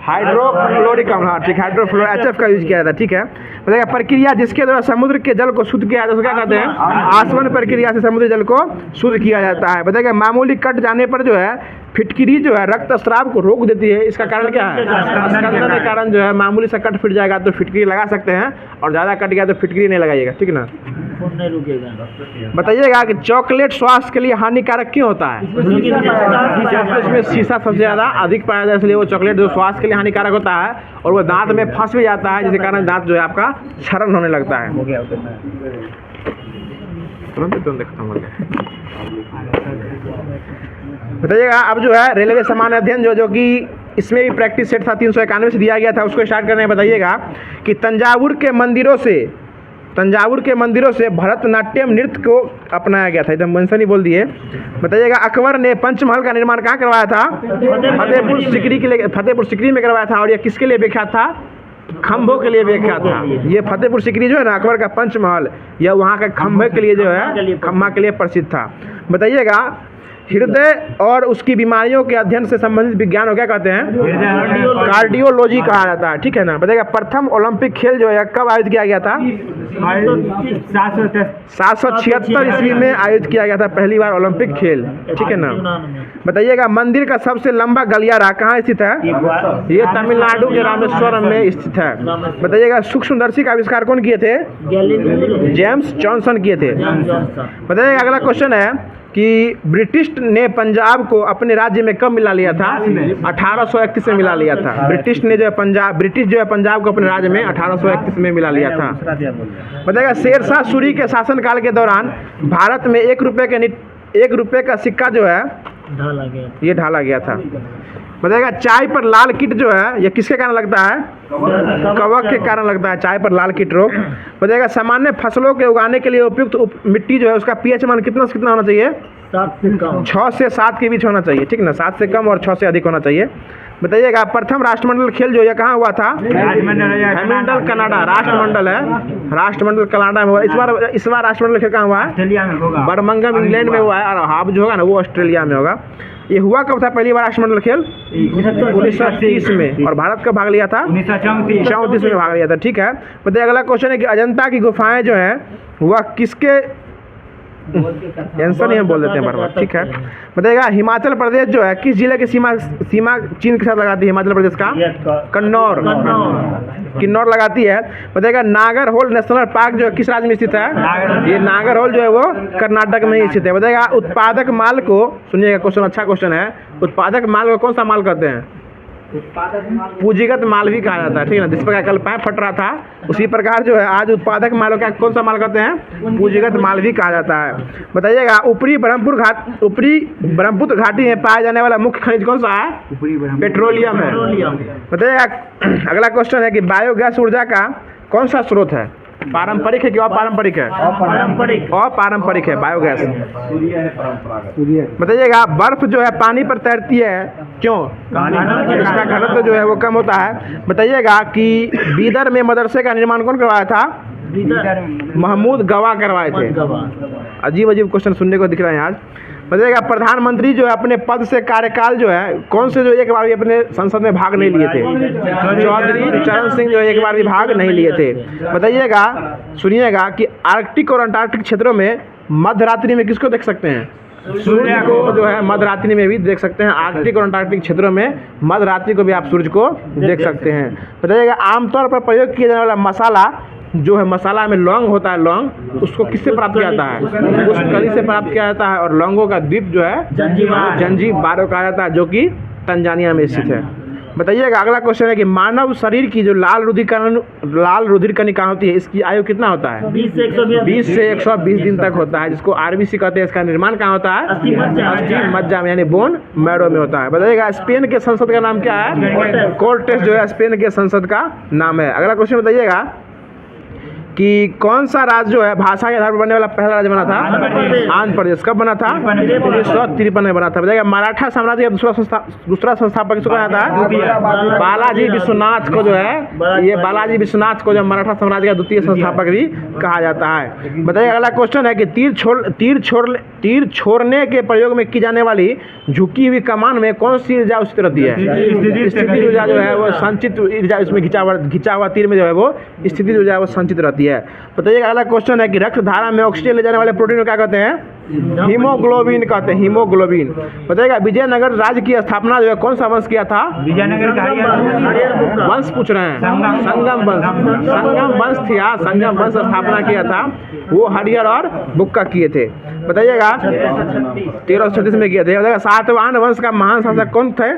हाइड्रोक्लोरिक अम्ल, हाँ ठीक, HF का यूज किया जाता है। ठीक है। बताइएगा प्रक्रिया जिसके द्वारा समुद्र के जल को शुद्ध किया जाता है उसको क्या कहते हैं? आसवन प्रक्रिया से समुद्री जल को शुद्ध किया जाता है। बताइएगा मामूली कट जाने पर जो है फिटकिरी जो है रक्तस्राव को रोक देती है। इसका कारण क्या है? स्कंदन के कारण जो है मामूली सा कट फिट जाएगा तो फिटकिरी लगा सकते हैं, और ज़्यादा कट गया तो फिटकिरी नहीं लगाइएगा, ठीक ना। नहीं रुकेगा। बताइएगा कि चॉकलेट स्वास्थ्य के लिए हानिकारक क्यों होता है? इसमें शीशा सबसे ज़्यादा अधिक पाया जाता है, इसलिए वो चॉकलेट जो स्वास्थ्य के लिए हानिकारक होता है और वो दांत में फंस भी जाता है, जिसके कारण दांत जो है आपका क्षरण होने लगता है। तुरंत खत्म हो गया। बताइएगा अब जो है रेलवे सामान्य अध्ययन जो कि इसमें भी प्रैक्टिस सेट था 391 से दिया गया था, उसको स्टार्ट करने में बताइएगा कि तंजावुर के मंदिरों से भरतनाट्यम नृत्य को अपनाया गया था। एकदम मेंशन ही बोल दिए। बताइएगा अकबर ने पंचमहल का निर्माण कहाँ करवाया था? फतेहपुर सीकरी में करवाया था। और ये किसके लिए विख्यात था? खंभों के लिए विख्यात था। ये फतेहपुर सीकरी जो है ना अकबर का पंचमहल, यह वहाँ का खंभे के लिए जो है खंभा के लिए प्रसिद्ध था। बताइएगा हृदय और उसकी बीमारियों के अध्ययन से संबंधित विज्ञान को क्या कहते हैं? कार्डियोलॉजी कहा जाता है, ठीक है ना। बताइएगा प्रथम ओलंपिक खेल जो है कब आयोजित किया गया था? 776 ईस्वी में आयोजित किया गया था पहली बार ओलंपिक खेल, ठीक है ना। बताइएगा मंदिर का सबसे लंबा गलियारा कहाँ स्थित है? ये तमिलनाडु के रामेश्वरम में स्थित है। बताइएगा सूक्ष्मदर्शी का आविष्कार कौन किए थे? जेम्स जॉनसन किए थे। बताइएगा अगला क्वेश्चन है कि ब्रिटिश ने पंजाब को अपने राज्य में कब मिला लिया था? 1831 में मिला लिया था। ब्रिटिश जो है पंजाब को अपने राज्य में 1831 में मिला लिया था। बताइएगा शेरशाह सूरी के शासनकाल के दौरान भारत में 1 रुपये का सिक्का जो है ये ढाला गया था। बताइएगा चाय पर लाल कीट जो है ये किसके कारण लगता है? कवक के कारण लगता है चाय पर लाल कीट रोग। बताइएगा सामान्य फसलों के उगाने के लिए उपयुक्त मिट्टी जो है उसका पीएच मान कितना से कितना होना चाहिए? 6 से 7 के बीच होना चाहिए, ठीक ना। 7 से कम और 6 से अधिक होना चाहिए। बताइएगा प्रथम राष्ट्रमंडल खेल जो है कहाँ हुआ था? हैमिल्टन कनाडा राष्ट्रमंडल है, राष्ट्रमंडल कनाडा में हुआ। इस बार राष्ट्रमंडल खेल कहाँ हुआ है? बर्मिंघम इंग्लैंड में हुआ है, और हाफ जो होगा ना वो ऑस्ट्रेलिया में होगा। ये हुआ कब था पहली बार राष्ट्रमंडल खेल? 1930 में। और भारत कब भाग लिया था? 1934 में भाग लिया था, ठीक है। बताइए अगला क्वेश्चन है कि अजंता की गुफाएं जो है वह किसके आंसर नहीं हम बोल देते हैं बार, ठीक है। बताइएगा हिमाचल प्रदेश जो है किस जिले की सीमा चीन के साथ लगाती है? हिमाचल प्रदेश का किन्नौर लगाती है। बताइएगा नागरहोल नेशनल पार्क जो है किस राज्य में स्थित है? ये नागरहोल जो है वो कर्नाटक में ही स्थित है। बताइएगा उत्पादक माल को, सुनिएगा क्वेश्चन अच्छा क्वेश्चन है, उत्पादक माल को कौन सा माल कहते हैं? पूंजीगत माल भी कहा जाता है, ठीक है ना। जिस प्रकार कल पैप फट रहा था उसी प्रकार जो है आज उत्पादक मालों का कौन सा माल कहते हैं, पूंजीगत माल भी कहा जाता है। बताइएगा ऊपरी ब्रह्मपुत्र घाटी में पाया जाने वाला मुख्य खनिज कौन सा है, पेट्रोलियम है। बताइएगा अगला क्वेश्चन है कि बायोगैस ऊर्जा का कौन सा स्रोत है, पारंपरिक है कि अपारंपरिक है, अपारंपरिक है बायोगैस। बताइएगा बर्फ जो है पानी पर तैरती है क्यों, इसका घनत्व जो है वो कम होता है। बताइएगा कि बीदर में मदरसे का निर्माण कौन करवाया था, महमूद गवा करवाए थे। अजीब अजीब क्वेश्चन सुनने को दिख रहे हैं आज। बताइएगा प्रधानमंत्री जो है अपने पद से कार्यकाल जो है कौन से जो एक बार भी अपने संसद में भाग नहीं लिए थे, चौधरी चरण सिंह जो एक बार भी भाग नहीं लिए थे। बताइएगा सुनिएगा कि आर्कटिक और अंटार्कटिक क्षेत्रों में मध्यरात्रि में किसको देख सकते हैं, सूर्य को जो है मध्यरात्रि में भी देख सकते हैं। आर्कटिक और अंटार्कटिक क्षेत्रों में मध्यरात्रि को भी आप सूर्य को देख सकते हैं। बताइएगा आमतौर पर प्रयोग किया जाने वाला मसाला जो है, मसाला में लौंग होता है, लौंग उसको किससे प्राप्त किया जाता है, उस कली से प्राप्त किया जाता है। और लौंगों का द्वीप जो है जंजीबारो कहा जाता है जो कि तंजानिया में स्थित है। बताइएगा अगला क्वेश्चन है कि मानव शरीर की जो लाल रुधिर कणिका होती है इसकी आयु कितना होता है, 20 से 120 दिन तक होता है, जिसको आरबीसी कहते हैं। इसका निर्माण कहाँ होता है, अस्थि मज्जा में यानी बोन मैरो में होता है। बताइएगा स्पेन के संसद का नाम क्या है, कोर्टेस जो है स्पेन के संसद का नाम है। अगला क्वेश्चन बताइएगा कि कौन सा राज्य जो है भाषा के आधार पर बनने वाला पहला राज्य बना था, आंध्र प्रदेश। कब बना था, 1953 में बना था। बताइएगा मराठा साम्राज्य का दूसरा संस्थापक किसको कहा जाता है, बालाजी विश्वनाथ को जो है, ये बालाजी विश्वनाथ को जो मराठा साम्राज्य का द्वितीय संस्थापक भी कहा जाता है। बताइए अगला क्वेश्चन है कि तीर छोड़ने के प्रयोग में की जाने वाली झुकी हुई कमान में कौन सी ऊर्जा उचित रहती है, स्थिति ऊर्जा जो है वो संचित ऊर्जा, इसमें घिंचा हुआ तीर में जो है वो स्थिति ऊर्जा वो संचित रहती है। बताइएगा अगला क्वेश्चन है कि रक्त धारा में ऑक्सीजन ले जाने वाले प्रोटीन को क्या कहते हैं, हीमोग्लोबिन कहते हैं, हीमोग्लोबिन। बताइएगा विजयनगर राज्य की स्थापना जो है कौन सा वंश किया था, वंश पूछ रहे हैं, संगम वंश थी, संगम वंश स्थापना किया था, वो हरिहर और बुक्का किए थे। बताइएगा 1336 में किए थे। बताइएगा सातवाहन वंश का महान शासक कौन थे,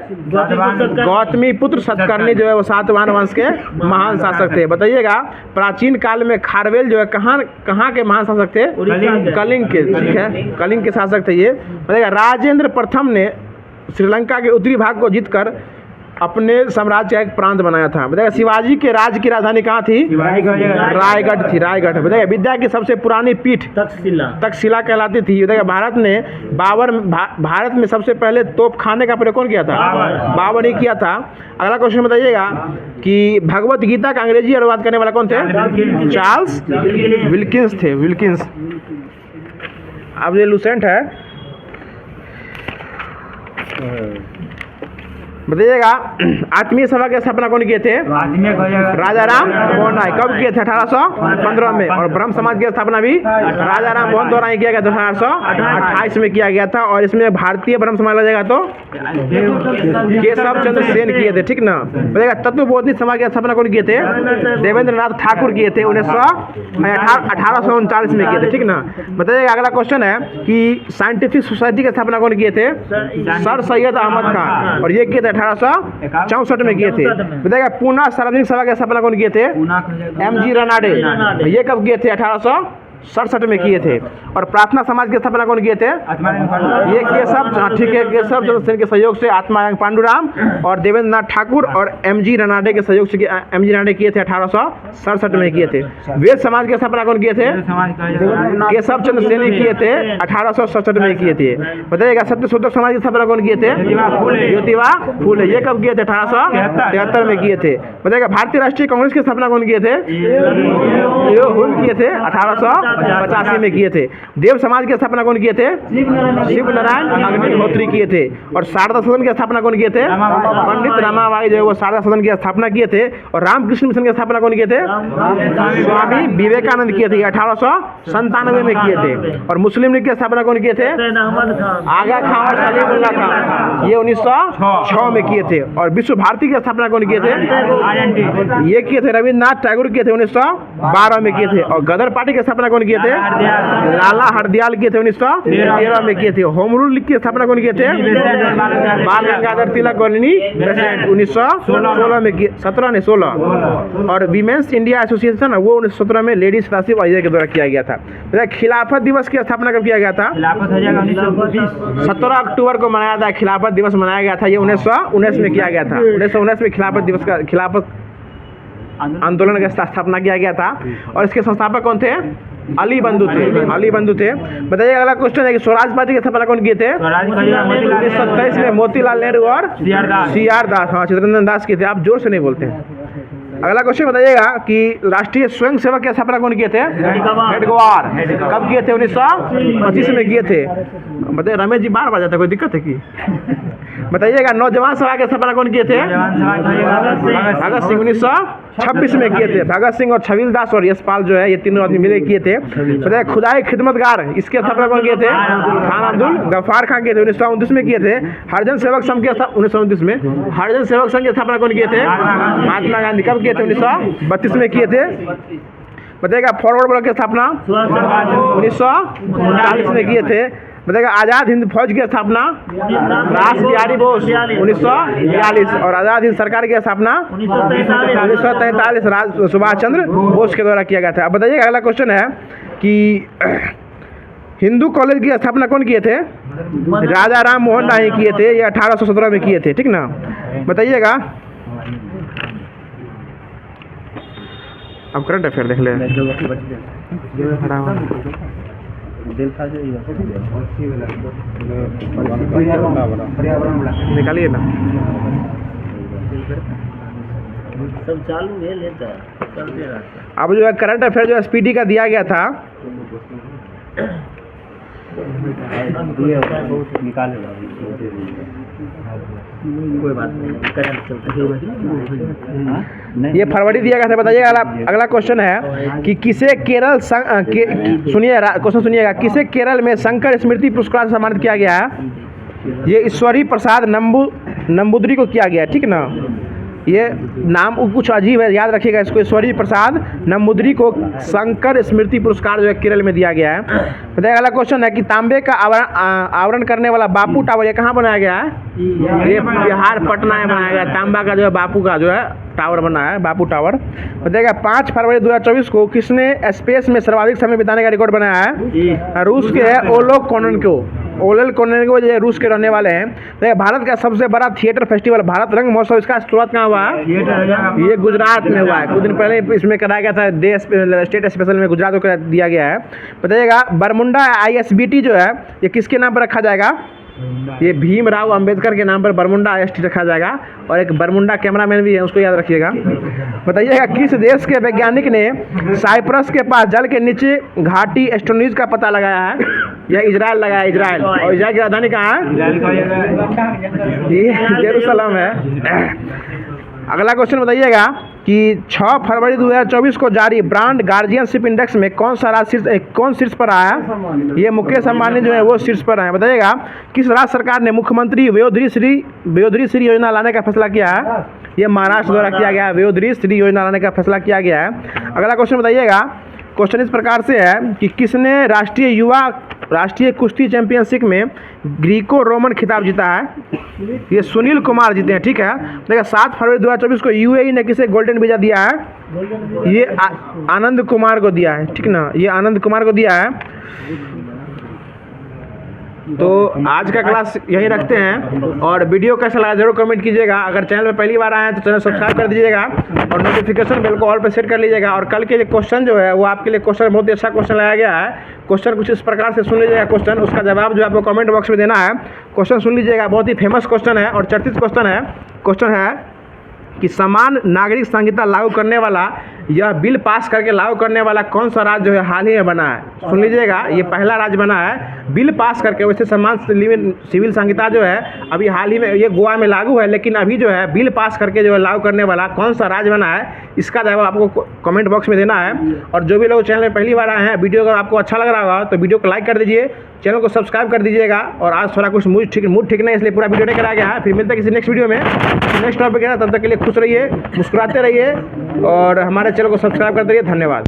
गौतमी पुत्र सतकर्णी जो है वो सातवाहन वंश के महान शासक थे। बताइएगा प्राचीन काल में खारवेल जो है कहाँ के महान शासक थे, कलिंग के, ठीक है, कलिंग के शासक थे ये। बताइएगा राजेंद्र प्रथम ने श्रीलंका के उत्तरी भाग को जीतकर अपने साम्राज्य का एक प्रांत बनाया था। बताइएगा शिवाजी के राज्य की राजधानी कहाँ थी, रायगढ़ थी, रायगढ़। बताइएगा विद्या की सबसे पुरानी पीठ तक्षशिला कहलाती थी। बताइएगा भारत में सबसे पहले तोपखाने का प्रयोग कौन किया था, बाबर ने किया था। अगला क्वेश्चन बताइएगा कि भगवत गीता का अंग्रेजी अनुवाद करने वाला कौन थे, चार्ल्स विल्किंस थे, विल्किंस। अब ये लूसेंट है। बताइएगा आत्मीय सभा की स्थापना कौन किए थे, राजा राम मोहन राय। कब किए थे, 1815 में। और ब्रह्म समाज की स्थापना भी राजा राम मोहन द्वारा ही किया गया था, 1828 में किया गया था। और इसमें भारतीय ब्रह्म समाज लगेगा तो केशव चंद्र सेन किए थे, ठीक ना। बताइएगा तत्वबोधि समाज की स्थापना कौन किए थे, देवेंद्र नाथ ठाकुर किए थे, 1839 में किए थे, ठीक ना। बताइएगा अगला क्वेश्चन है कि साइंटिफिक सोसाइटी की स्थापना कौन किए थे, सर सैयद अहमद खान। और ये किए थे 1864 में किए थे। बताइएगा पूना सार्वजनिक सभा की स्थापना कौन किए थे, MG रनाडे। ये कब किए थे, 1867 में किए थे। और प्रार्थना समाज की स्थापना कौन किए थे, ये केशव, ठीक है, केशव चंद्र सेन के सहयोग से आत्माराम पांडुराम और देवेंद्र नाथ ठाकुर और MG रनाडे के सहयोग से MG रनाडे किए थे, 1867 में किए थे। वेद समाज की स्थापना कौन किए थे, केशव चंद्र सेन किए थे, 1867 में किए थे। बताइएगा सत्यशोधक समाज की स्थापना कौन किए थे, ज्योतिबा फूले। ये कब किए थे, 1873 में किए थे। बताइएगा भारतीय राष्ट्रीय कांग्रेस की स्थापना कौन किए थे, किए थे 1885 में किए थे। देव समाज की स्थापना कौन किए थे, शिव नारायण अग्निहोत्री किए थे। और शारदा सदन की स्थापना कौन किए थे, पंडित रमाबाई जो है वो शारदा सदन की स्थापना किए थे। और रामकृष्ण मिशन की स्थापना कौन किए थे, स्वामी विवेकानंद किए थे, 1897 में किए थे। और मुस्लिम लीग की स्थापना कौन किए थे, आगा खां और सलीमुल्लाह खां, ये 1906 में किए थे। और विश्व भारती की स्थापना कौन किए थे, ये किए थे रविन्द्रनाथ टैगोर किए थे, 1912 में किए थे। और गदर पार्टी की स्थापना कौन कौन किए थे? लाला हरदयाल किए थे 1913 में किए थे। होम रूल की स्थापना कौन किए थे? बाल गंगाधर तिलक और 1916 में किए, 17 ने 16। और वीमेंस इंडिया एसोसिएशन वो 1917 में लेडीज राशिव अजय के द्वारा किया गया था। खिलाफत दिवस की स्थापना कब किया गया था? 17 अक्टूबर को मनाया था, खिलाफत दिवस मनाया गया था। ये 1919 में किया गया था। 1919 में खिलाफत दिवस का खिलाफत आंदोलन का स्थापना किया गया था। और इसके संस्थापक कौन थे? अली बंधु थे। अली बंधु थे। बताइए अगला क्वेश्चन है कि स्वराज पार्टी की स्थापना कौन किए थे? 1927 में मोतीलाल नेहरू और CR दास, हाँ चित्तरंजन दास किए थे। आप जोर से नहीं बोलते हैं। अगला क्वेश्चन बताइएगा कि राष्ट्रीय स्वयं सेवक की स्थापना कौन किए थे? हेडगेवार। कब किए थे? 1925 में किए थे। बताइए रमेश जी बार जाता है, कोई दिक्कत है कि? बताइएगा नौजवान सभा की स्थापना कौन किए थे? भगत सिंह 1926 में किए थे। भगत सिंह और छबील दास और यशपाल जो है ये तीनों आदमी मिले किए थे। बताइए खुदाई खिदमतगार इसकी स्थापना कौन किए थे? खान अब्दुल गफ्फार खान किए थे। 1929 में किए थे। हरिजन सेवक संघ की 1929 में हरिजन सेवक संघ की स्थापना कौन किए थे? महात्मा गांधी। कब किए थे? 1932 में किए थे। बताइएगा फॉरवर्ड ब्लॉक की स्थापना 1939 में किए थे। बताइएगा आज़ाद हिंद फौज की स्थापना रास बिहारी बोस 1942 और आज़ाद हिंद सरकार की स्थापना 1943 सुभाष चंद्र बोस के द्वारा किया गया था। अब बताइएगा अगला क्वेश्चन है कि हिंदू कॉलेज की स्थापना कौन किए थे? राजा राम मोहन राय किए थे। ये 1817 में किए थे, ठीक ना। बताइएगा अब करंट अफेयर देख ले। निकालिए ना, सब चालू है लेता चलते रहता। अब जो है करंट अफेयर जो SPD का दिया गया था कोई बात नहीं, करंट चलता है। ये फरवरी दिया गया था। बताइए अगला क्वेश्चन है कि किसे केरल सुनिएगा क्वेश्चन सुनिएगा, किसे केरल में शंकर स्मृति पुरस्कार से सम्मानित किया गया है? ये ईश्वरी प्रसाद नंबूदरी को किया गया है, ठीक ना। ये नाम कुछ अजीब है, याद रखिएगा इसको। ईश्वरी प्रसाद नंबूदरी को शंकर स्मृति पुरस्कार जो है केरल में दिया गया है। बताइए अगला क्वेश्चन है कि तांबे का आवरण करने वाला बापू टावर ये कहाँ बनाया गया है? ये बिहार पटना में बनाया गया। तांबा का जो है बापू का जो है टावर बना है, बापू टावर। बताइएगा 5 फरवरी 2024 को किसने स्पेस में सर्वाधिक समय बिताने का रिकॉर्ड बनाया है? रूस के है ओलेग कोनेन्को जो रूस के रहने वाले हैं। तो भारत का सबसे बड़ा थिएटर फेस्टिवल भारत रंग महोत्सव इसका शुरुआत कहाँ हुआ है? ये गुजरात में हुआ है। कुछ दिन पहले इसमें कराया गया था, स्टेट स्पेशल में गुजरात को दिया गया है। बताइएगा बरमुंडा ISBT जो है ये किसके नाम पर रखा जाएगा? ये भीमराव अंबेडकर के नाम पर बरमुंडा ISBT रखा जाएगा। और एक बरमुंडा कैमरामैन भी है, उसको याद रखिएगा। बताइएगा किस देश के वैज्ञानिक ने साइप्रस के पास जल के नीचे घाटी एस्टोनिज का पता लगाया है? यह इजराइल लगाया, इजराइल। और इजराइल की राजधानी कहाँ है? ये जेरूसलम है। अगला क्वेश्चन बताइएगा कि 6 फरवरी 2024 को जारी ब्रांड गार्जियनशिप इंडेक्स में कौन शीर्ष पर आया है? ये मुकेश अंबानी जो है वो शीर्ष पर आए। बताइएगा किस राज्य सरकार ने मुख्यमंत्री वयोधरी श्री योजना लाने का फैसला किया है? ये महाराष्ट्र द्वारा किया गया है। वयोधरी श्री योजना लाने का फैसला किया गया है। अगला क्वेश्चन बताइएगा, क्वेश्चन इस प्रकार से है कि किसने राष्ट्रीय कुश्ती चैंपियनशिप में ग्रीको रोमन खिताब जीता है? ये सुनील कुमार जीते हैं, ठीक है। देखिए 7 फरवरी 2024 को UAE ने किसे गोल्डन वीजा दिया है? ये आनंद कुमार को दिया है, ठीक ना। ये आनंद कुमार को दिया है। तो आज का क्लास यहीं रखते हैं। और वीडियो कैसा लगा जरूर कमेंट कीजिएगा। अगर चैनल पर पहली बार आए हैं तो चैनल सब्सक्राइब कर दीजिएगा और नोटिफिकेशन बेल को ऑल पर सेट कर लीजिएगा। और कल के लिए क्वेश्चन जो है वो आपके लिए क्वेश्चन बहुत ही अच्छा क्वेश्चन लाया गया है। क्वेश्चन कुछ इस प्रकार से सुन लीजिएगा क्वेश्चन, उसका जवाब जो आपको कमेंट बॉक्स में देना है। क्वेश्चन सुन लीजिएगा, बहुत ही फेमस क्वेश्चन है और चर्चित क्वेश्चन है। क्वेश्चन है कि समान नागरिक संहिता लागू करने वाला, यह बिल पास करके लागू करने वाला कौन सा राज्य जो है हाल ही में बना है? सुन लीजिएगा, ये पहला राज्य बना है बिल पास करके। वैसे समान सिविल संहिता जो है अभी हाल ही में ये गोवा में लागू है, लेकिन अभी जो है बिल पास करके जो है लागू करने वाला कौन सा राज्य बना है, इसका जवाब आपको कमेंट बॉक्स में देना है। और जो भी लोग चैनल में पहली बार आए हैं, वीडियो अगर आपको अच्छा लग रहा होगा तो वीडियो को लाइक कर दीजिए, चैनल को सब्सक्राइब कर दीजिएगा। और आज थोड़ा कुछ मूड ठीक नहीं, इसलिए पूरा वीडियो नहीं कराया गया है। फिर मिलते हैं किसी नेक्स्ट वीडियो में, नेक्स्ट टॉपिक है। तब तक के लिए खुश रहिए, मुस्कुराते रहिए और हमारे चैनल को सब्सक्राइब कर दीजिए। धन्यवाद।